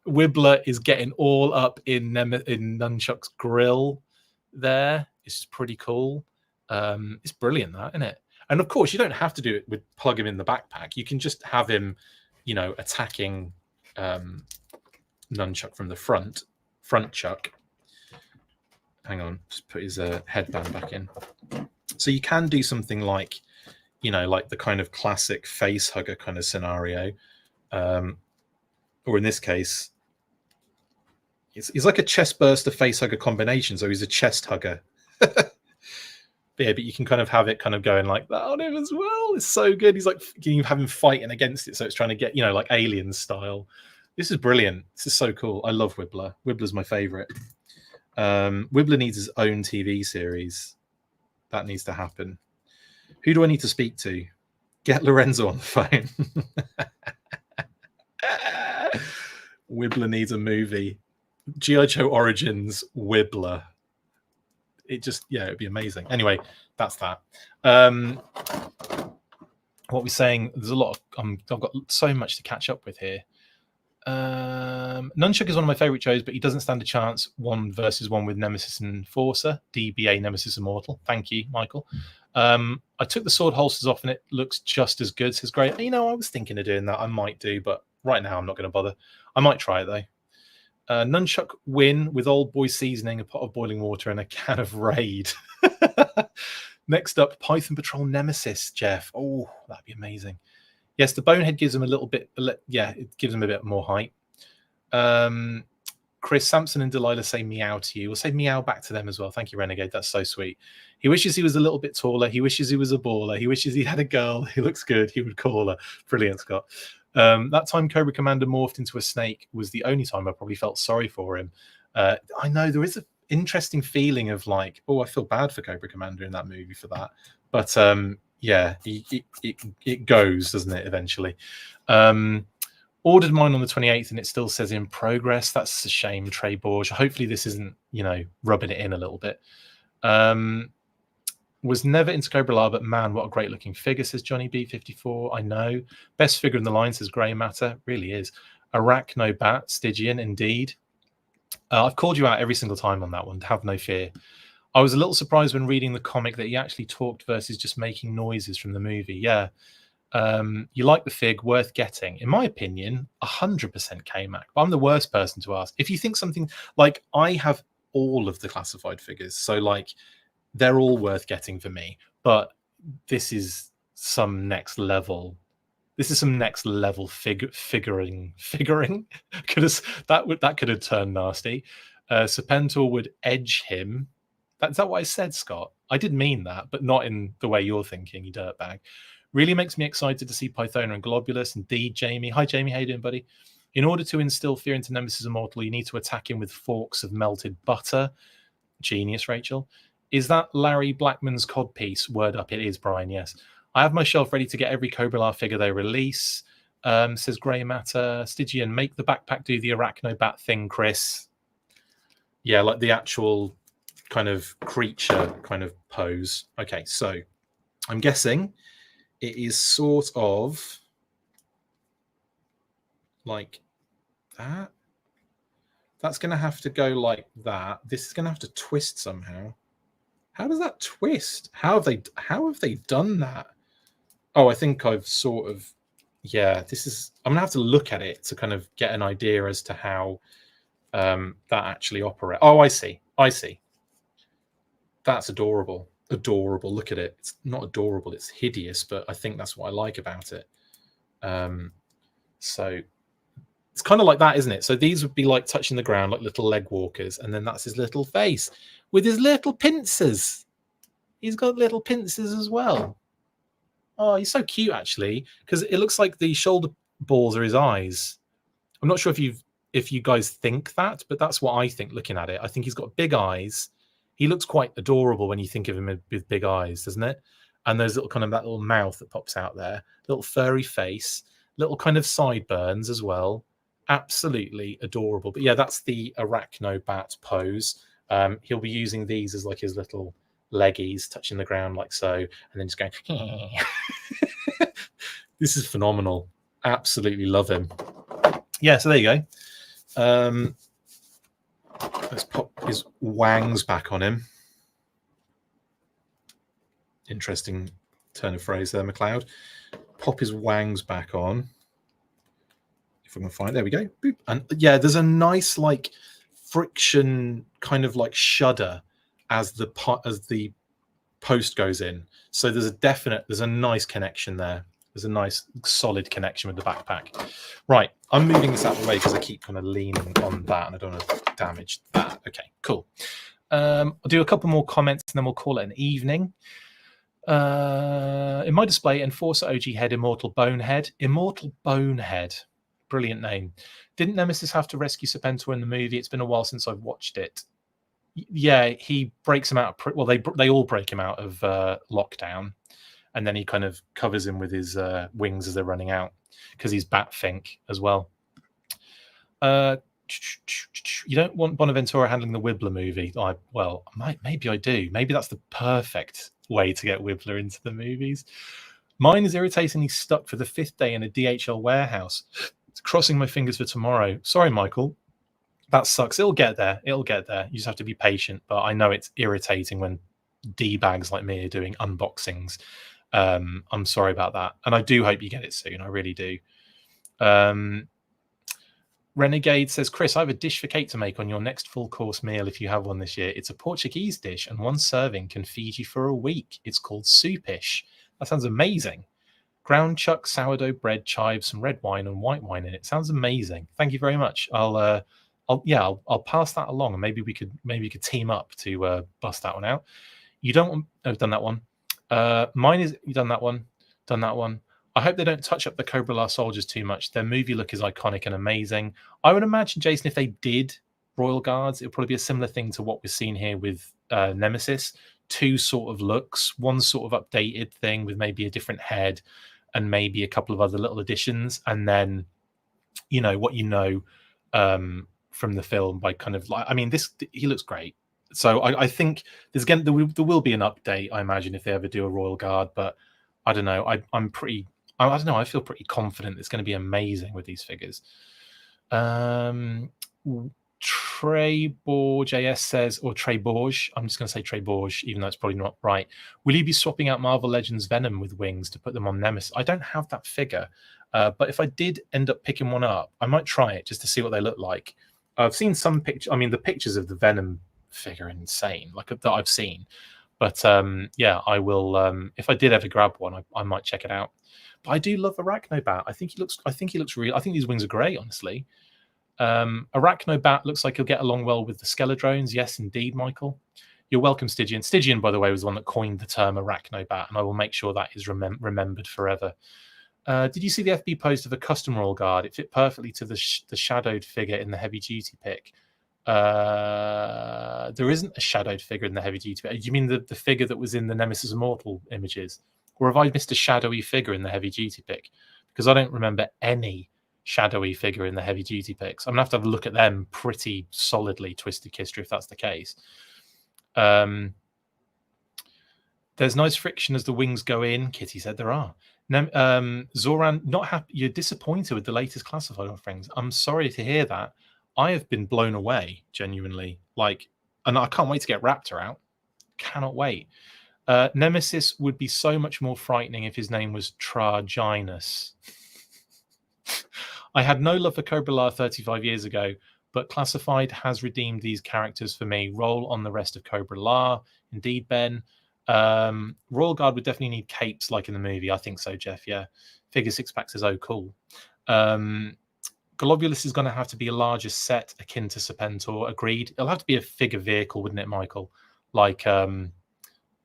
Wibbler is getting all up in Nunchuck's grill there. It's just pretty cool. It's brilliant, that, isn't it? And of course, you don't have to do it with plug him in the backpack. You can just have him, you know, attacking Nunchuck from the front chuck. Hang on, just put his headband back in. So you can do something like, you know, like the kind of classic face hugger kind of scenario. Or in this case, he's like a chest burster face hugger combination, so he's a chest hugger. Yeah, but you can kind of have it kind of going like that on him as well. It's so good. He's like, you have him fighting against it, so it's trying to get, you know, like Alien style. This is brilliant. This is so cool. I love Wibbler. Wibbler's my favorite. Wibbler needs his own TV series. That needs to happen. Who do I need to speak to? Get Lorenzo on the phone. Wibbler needs a movie. G.I. Joe Origins Wibbler. it just, yeah, it'd be amazing. Anyway, that's that. What we're saying, there's a lot of, I've got so much to catch up with here. Nunchuck is one of my favorite shows, but he doesn't stand a chance 1v1 with Nemesis Enforcer, DBA Nemesis Immortal. Thank you, Michael. I took the sword holsters off and it looks just as good, says Great. You know, I was thinking of doing that. I might do, but right now I'm not going to bother. I might try it though. Nunchuck win with old boy seasoning, a pot of boiling water, and a can of Raid. Next up, Python Patrol Nemesis, Jeff. Oh, that'd be amazing. Yes, the bonehead gives him a little bit. Yeah, it gives him a bit more height. Chris, Samson and Delilah say meow to you. We'll say meow back to them as well. Thank you, Renegade. That's so sweet. He wishes he was a little bit taller. He wishes he was a baller. He wishes he had a girl. He looks good. He would call her. Brilliant, Scott. That time Cobra Commander morphed into a snake was the only time I probably felt sorry for him. I know there is an interesting feeling of like, oh, I feel bad for Cobra Commander in that movie for that. But yeah, it goes, doesn't it, eventually? Ordered mine on the 28th and it still says in progress. That's a shame, Trey Borge. Hopefully this isn't, you know, rubbing it in a little bit. Was never into Cobra La, but man, what a great looking figure, says Johnny B54. I know. Best figure in the line, says Grey Matter. Really is. Arachno Bat, Stygian, indeed. I've called you out every single time on that one. Have no fear. I was a little surprised when reading the comic that he actually talked versus just making noises from the movie. Yeah. You like the fig, worth getting. In my opinion, 100% K-Mac. But I'm the worst person to ask. If you think something, like, I have all of the classified figures, so like they're all worth getting for me. But this is some next level. This is some next level figuring. That could have turned nasty. Serpentor would edge him. Is that what I said, Scott? I did mean that, but not in the way you're thinking, you dirtbag. Really makes me excited to see Pythona and Globulus. Indeed, Jamie. Hi, Jamie. How you doing, buddy? In order to instill fear into Nemesis Immortal, you need to attack him with forks of melted butter. Genius, Rachel. Is that Larry Blackman's codpiece? Word up. It is, Brian. Yes. I have my shelf ready to get every Cobra La figure they release. Says Grey Matter. Stygian, make the backpack do the Arachno Bat thing, Chris. Yeah, like the actual kind of creature kind of pose. Okay, so I'm guessing it is sort of like that. That's going to have to go like that. This is going to have to twist somehow. How does that twist? How have they done that? Oh, I think I've sort of, yeah, this is, I'm going to have to look at it to kind of get an idea as to how that actually operates. Oh, I see. That's adorable. Adorable. Look at it. It's not adorable. It's hideous, but I think that's what I like about it. So it's kind of like that, isn't it? So these would be like touching the ground, like little leg walkers, and then that's his little face with his little pincers. He's got little pincers as well. Oh, he's so cute, actually, because it looks like the shoulder balls are his eyes. I'm not sure if you guys think that, but that's what I think looking at it. I think he's got big eyes. He looks quite adorable when you think of him with big eyes, doesn't it? And there's little kind of that little mouth that pops out there, little furry face, little kind of sideburns as well. Absolutely adorable. But yeah, that's the Arachno Bat pose. He'll be using these as like his little leggies touching the ground like so, and then just going. This is phenomenal. Absolutely love him. Yeah, so there you go. Let's pop his wangs back on him. Interesting turn of phrase there, McLeod. Pop his wangs back on. If we can find, there we go. Boop. And yeah, there's a nice like friction kind of like shudder as the post goes in. So there's a nice connection there. There's a nice solid connection with the backpack. Right, I'm moving this out of the way because I keep kind of leaning on that and I don't want to damage that. Okay, cool. I'll do a couple more comments and then we'll call it an evening. In my display, Enforcer OG Head, Immortal Bonehead. Immortal Bonehead. Brilliant name. Didn't Nemesis have to rescue Serpentor in the movie? It's been a while since I've watched it. Yeah, he breaks him out. Well, they all break him out of lockdown. And then he kind of covers him with his wings as they're running out because he's Batfink as well. You don't want Bonaventura handling the Wibbler movie. Maybe I do. Maybe that's the perfect way to get Wibbler into the movies. Mine is irritatingly stuck for the 5th day in a DHL warehouse. It's crossing my fingers for tomorrow. Sorry, Michael. That sucks. It'll get there. It'll get there. You just have to be patient. But I know it's irritating when D-bags like me are doing unboxings. I'm sorry about that. And I do hope you get it soon. I really do. Renegade says, Chris, I have a dish for Kate to make on your next full course meal if you have one this year. It's a Portuguese dish and one serving can feed you for a week. It's called soupish. That sounds amazing. Ground chuck, sourdough bread, chives, some red wine and white wine in it. Sounds amazing. Thank you very much. I'll pass that along and maybe we could team up to bust that one out. You don't want I've done that one. Mine is you done that one. Done that one. I hope they don't touch up the Cobra La soldiers too much. Their movie look is iconic and amazing. I would imagine, Jason, if they did Royal Guards, it would probably be a similar thing to what we're seeing here with Nemesis. 2 sort of looks, one sort of updated thing with maybe a different head and maybe a couple of other little additions. And then, what from the film by kind of like, I mean, he looks great. So I think there will be an update, I imagine, if they ever do a Royal Guard. But I don't know. I don't know. I feel pretty confident it's going to be amazing with these figures. Trey JS says, or Trey Borge, I'm just going to say Trey Borge, even though it's probably not right. Will you be swapping out Marvel Legends Venom with wings to put them on Nemesis? I don't have that figure, but if I did end up picking one up, I might try it just to see what they look like. I've seen some pictures. I mean, the pictures of the Venom figure are insane, like that I've seen. But I will. If I did ever grab one, I might check it out. But I do love Arachnobat. I think he looks real. I think these wings are great, honestly. Arachnobat looks like he'll get along well with the Skeledrones. Yes, indeed, Michael. You're welcome, Stygian. Stygian, by the way, was the one that coined the term Arachnobat, and I will make sure that is remembered forever. Did you see the FB post of a custom Royal Guard? It fit perfectly to the shadowed figure in the heavy duty pick. There isn't a shadowed figure in the heavy duty pick. Do you mean the figure that was in the Nemesis Immortal images? Or have I missed a shadowy figure in the heavy duty pick? Because I don't remember any shadowy figure in the heavy duty picks. I'm gonna have to have a look at them pretty solidly, Twisted Kister, if that's the case. There's nice friction as the wings go in. Kitty said there are. Zoran, not happy. You're disappointed with the latest classified offerings. I'm sorry to hear that. I have been blown away, genuinely. And I can't wait to get Raptor out. Cannot wait. Nemesis would be so much more frightening if his name was Traginus. I had no love for Cobra La 35 years ago, but Classified has redeemed these characters for me. Roll on the rest of Cobra La. Indeed, Ben. Royal Guard would definitely need capes like in the movie. I think so, Jeff. Yeah. Figure 6-packs is cool. Globulus is going to have to be a larger set akin to Serpentor. Agreed. It'll have to be a figure vehicle, wouldn't it, Michael? So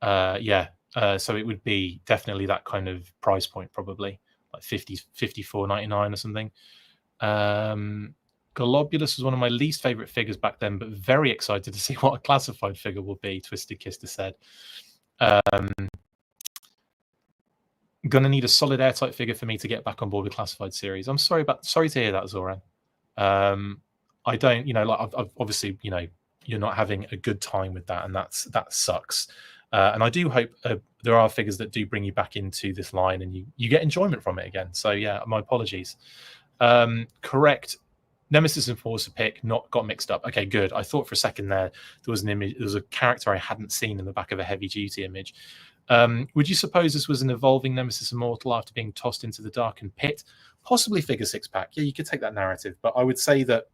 it would be definitely that kind of price point, probably like 54.99 or something. Globulus was one of my least favorite figures back then, but very excited to see what a classified figure will be, Twisted Kister said. Gonna need a solid airtight figure for me to get back on board with classified series. I'm sorry to hear that, Zoran. I don't, I've obviously, you're not having a good time with that, and that sucks. And I do hope there are figures that do bring you back into this line and you get enjoyment from it again. So yeah, my apologies. Correct. Nemesis Enforcer pick got mixed up. Okay, good. I thought for a second there was an image. There was a character I hadn't seen in the back of a heavy duty image. Would you suppose this was an evolving Nemesis Immortal after being tossed into the darkened pit? Possibly figure 6-pack. Yeah, you could take that narrative, but I would say that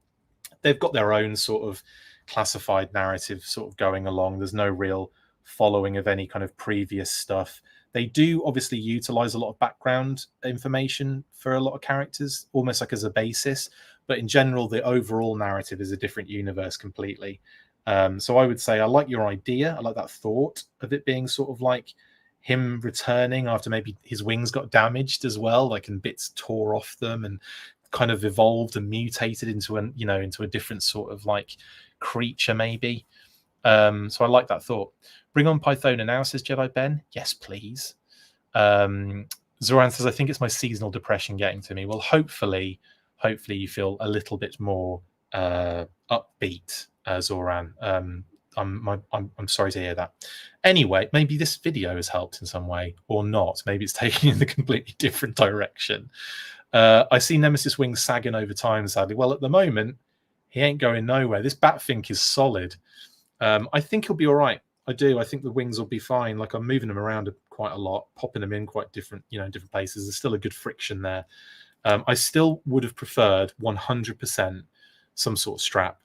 they've got their own sort of classified narrative sort of going along. There's no real following of any kind of previous stuff. They do obviously utilize a lot of background information for a lot of characters, almost like as a basis. But in general, the overall narrative is a different universe completely. So I would say I like your idea. I like that thought of it being sort of like him returning after maybe his wings got damaged as well, like and bits tore off them and kind of evolved and mutated into a different sort of like creature maybe. So I like that thought. Bring on Pythona now, says Jedi Ben. Yes, please. Zoran says, I think it's my seasonal depression getting to me. Well, hopefully you feel a little bit more upbeat Zoran. I'm sorry to hear that. Anyway, maybe this video has helped in some way, or not. Maybe it's taking you in a completely different direction. I see Nemesis wings sagging over time, sadly. Well, at the moment, he ain't going nowhere. This Batfink is solid. I think he'll be all right. I do. I think the wings will be fine. Like, I'm moving them around quite a lot, popping them in quite different, different places. There's still a good friction there. I still would have preferred 100% some sort of strap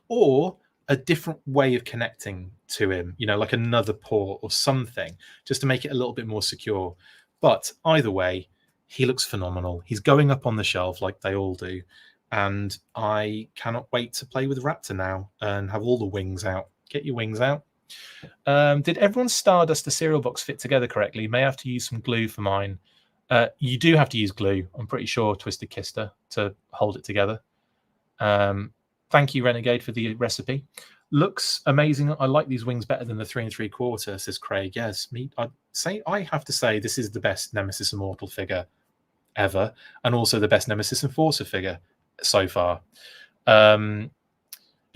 or a different way of connecting to him, like another port or something, just to make it a little bit more secure. But either way, he looks phenomenal. He's going up on the shelf like they all do. And I cannot wait to play with Raptor now and have all the wings out. Get your wings out. Did everyone's Stardust the cereal box fit together correctly? You may have to use some glue for mine. You do have to use glue, I'm pretty sure, Twisted Kister, to hold it together. Thank you, Renegade, for the recipe. Looks amazing. I like these wings better than the 3 3/4, says Craig. Yes, I have to say this is the best Nemesis Immortal figure ever, and also the best Nemesis Enforcer figure so far. It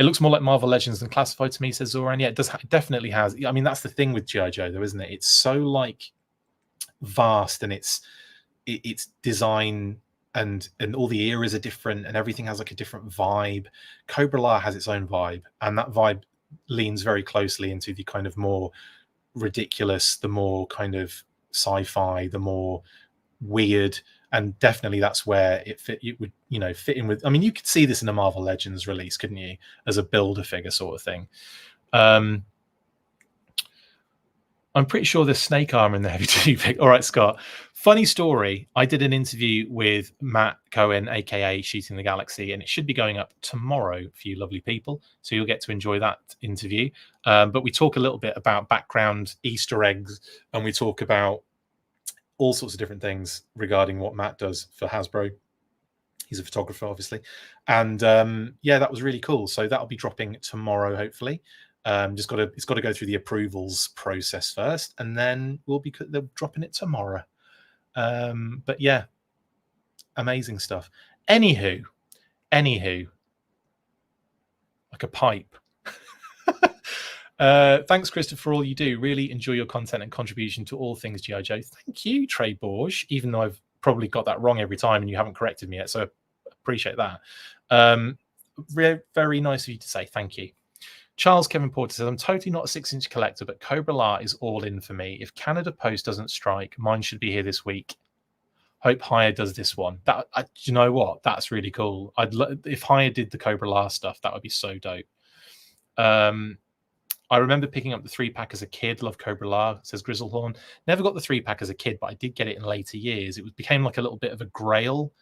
looks more like Marvel Legends than Classified to me, says Zoran. Yeah, it definitely has. I mean, that's the thing with G.I. Joe, though, isn't it? It's so like vast, and its design and all the eras are different, and everything has like a different vibe. Cobra La has its own vibe, and that vibe leans very closely into the kind of more ridiculous, the more kind of sci-fi, the more weird, and definitely that's where it would fit in with. I mean, you could see this in a Marvel Legends release, couldn't you, as a builder figure sort of thing. I'm pretty sure there's snake armor in the heavy duty pick. All right, Scott. Funny story. I did an interview with Matt Cohen, AKA Shooting the Galaxy, and it should be going up tomorrow for you lovely people. So you'll get to enjoy that interview. But we talk a little bit about background Easter eggs, and we talk about all sorts of different things regarding what Matt does for Hasbro. He's a photographer, obviously. And yeah, that was really cool. So that'll be dropping tomorrow, hopefully. It's got to go through the approvals process first, and then they're dropping it tomorrow. But yeah, amazing stuff. Anywho, like a pipe. Thanks, Christopher, for all you do. Really enjoy your content and contribution to all things G.I. Joe. Thank you, Trey Borge, even though I've probably got that wrong every time and you haven't corrected me yet, so I appreciate that. Very nice of you to say. Thank you. Charles Kevin Porter says, I'm totally not a 6-inch collector, but Cobra La is all in for me. If Canada Post doesn't strike, mine should be here this week. Hope Hire does this one. You know what? That's really cool. If Hire did the Cobra La stuff, that would be so dope. I remember picking up the 3-pack as a kid. Love Cobra La, says Grizzlehorn. Never got the 3-pack as a kid, but I did get it in later years. It became like a little bit of a grail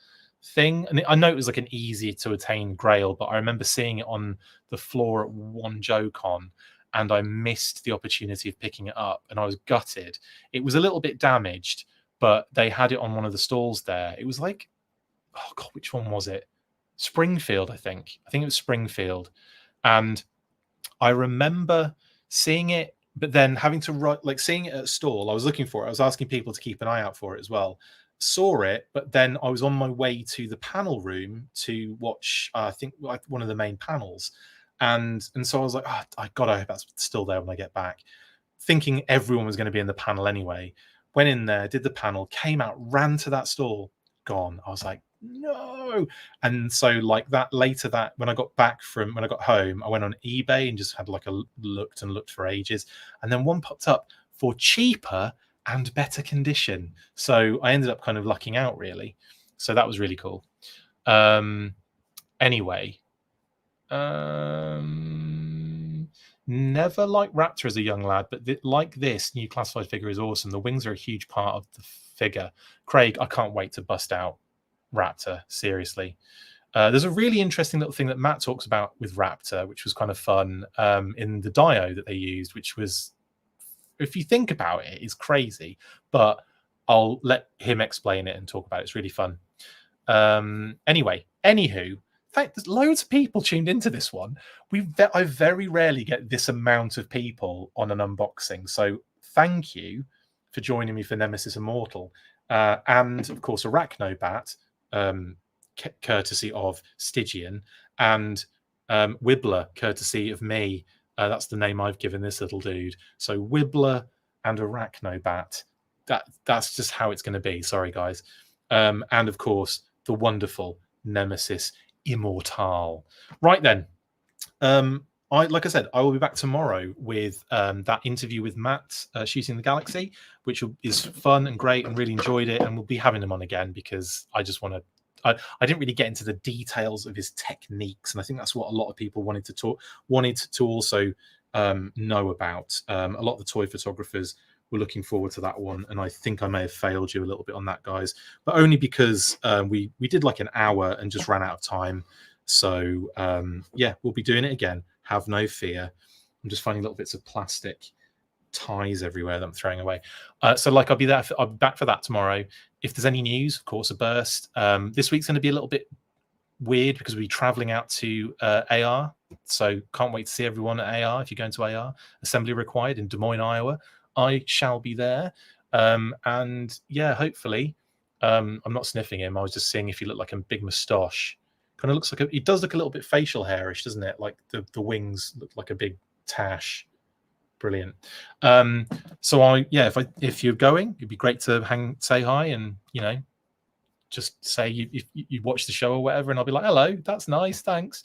thing, and I know it was like an easier to attain grail, but I remember seeing it on the floor at one JoeCon, and I missed the opportunity of picking it up, and I was gutted. It was a little bit damaged, but they had it on one of the stalls there. It was like, oh god, which one was it? Springfield, I think it was Springfield. And I remember seeing it, but then having to seeing it at a stall. I was looking for it. I was asking people to keep an eye out for it as well. Saw it, but then I was on my way to the panel room to watch, I think, like one of the main panels, and so I was like, oh, I hope that's still there when I get back. Thinking everyone was going to be in the panel anyway. Went in there, did the panel, came out, ran to that stall, gone. I was like, no. And so like that later, that when I got home, I went on eBay and just had like looked for ages, and then one popped up for cheaper and better condition. So I ended up kind of lucking out, really. So that was really cool. Anyway, never liked Raptor as a young lad, but like this new classified figure is awesome. The wings are a huge part of the figure. Craig, I can't wait to bust out Raptor, seriously. There's a really interesting little thing that Matt talks about with Raptor, which was kind of fun, in the dio that they used, which was, if you think about it, is crazy, but I'll let him explain it and talk about it. It's really fun. Anyway, anywho, there's loads of people tuned into this one. I very rarely get this amount of people on an unboxing, so thank you for joining me for Nemesis Immortal, and of course Arachnobat, courtesy of Stygian, and Wibbler, courtesy of me. That's the name I've given this little dude. So Wibbler and Arachnobat. That's just how it's going to be. Sorry, guys. And of course, the wonderful Nemesis Immortal. Right then. Like I said, I will be back tomorrow with that interview with Matt shooting the Galaxy, which is fun and great, and really enjoyed it. And we'll be having him on again because I just want to. I didn't really get into the details of his techniques, and I think that's what a lot of people wanted to also know about. A lot of the toy photographers were looking forward to that one, and I think I may have failed you a little bit on that, guys, but only because we did like an hour and just ran out of time. So yeah, we'll be doing it again. Have no fear. I'm just finding little bits of plastic ties everywhere that I'm throwing away. So like I'll be back for that tomorrow. If there's any news, of course, a burst. This week's going to be a little bit weird because we'll be traveling out to AR. So can't wait to see everyone at AR. If you're going to AR, assembly required in Des Moines, Iowa, I shall be there. And yeah, hopefully, I'm not sniffing him. I was just seeing if he looked like a big moustache. Kind of looks like he does look a little bit facial hairish, doesn't it? Like the wings look like a big tash. Brilliant. So if you're going, it'd be great to say hi and just say you watch the show or whatever, and I'll be like, hello, that's nice, thanks.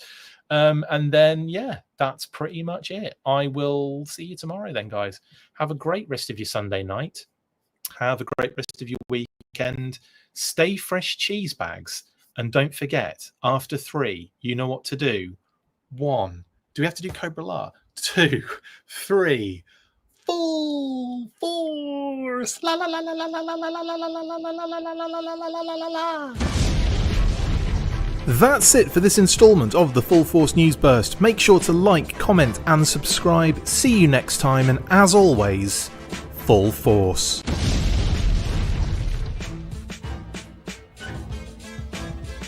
And then yeah, that's pretty much it. I will see you tomorrow then, guys. Have a great rest of your Sunday night. Have a great rest of your weekend. Stay fresh, cheese bags. And don't forget, after 3, you know what to do. 1, do we have to do Cobra La? 2, 3, full force. La la la la la la la la la la la la la la la la. That's it for this installment of the Full Force News Burst. Make sure to like, comment, and subscribe. See you next time, and as always, full force.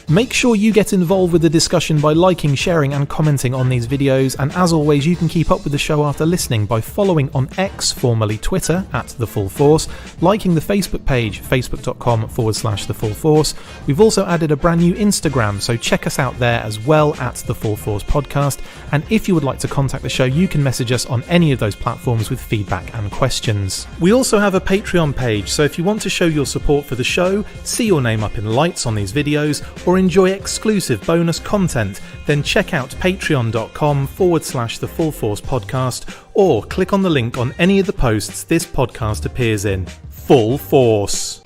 Make sure you get involved with the discussion by liking, sharing and commenting on these videos, and as always you can keep up with the show after listening by following on X, formerly Twitter, @TheFullForce, liking the Facebook page, facebook.com/TheFullForce. We've also added a brand new Instagram, so check us out there as well @The Full Force Podcast, and if you would like to contact the show you can message us on any of those platforms with feedback and questions. We also have a Patreon page, so if you want to show your support for the show, see your name up in lights on these videos, or enjoy exclusive bonus content, then check out patreon.com/The Full Force Podcast, or click on the link on any of the posts this podcast appears in. Full Force.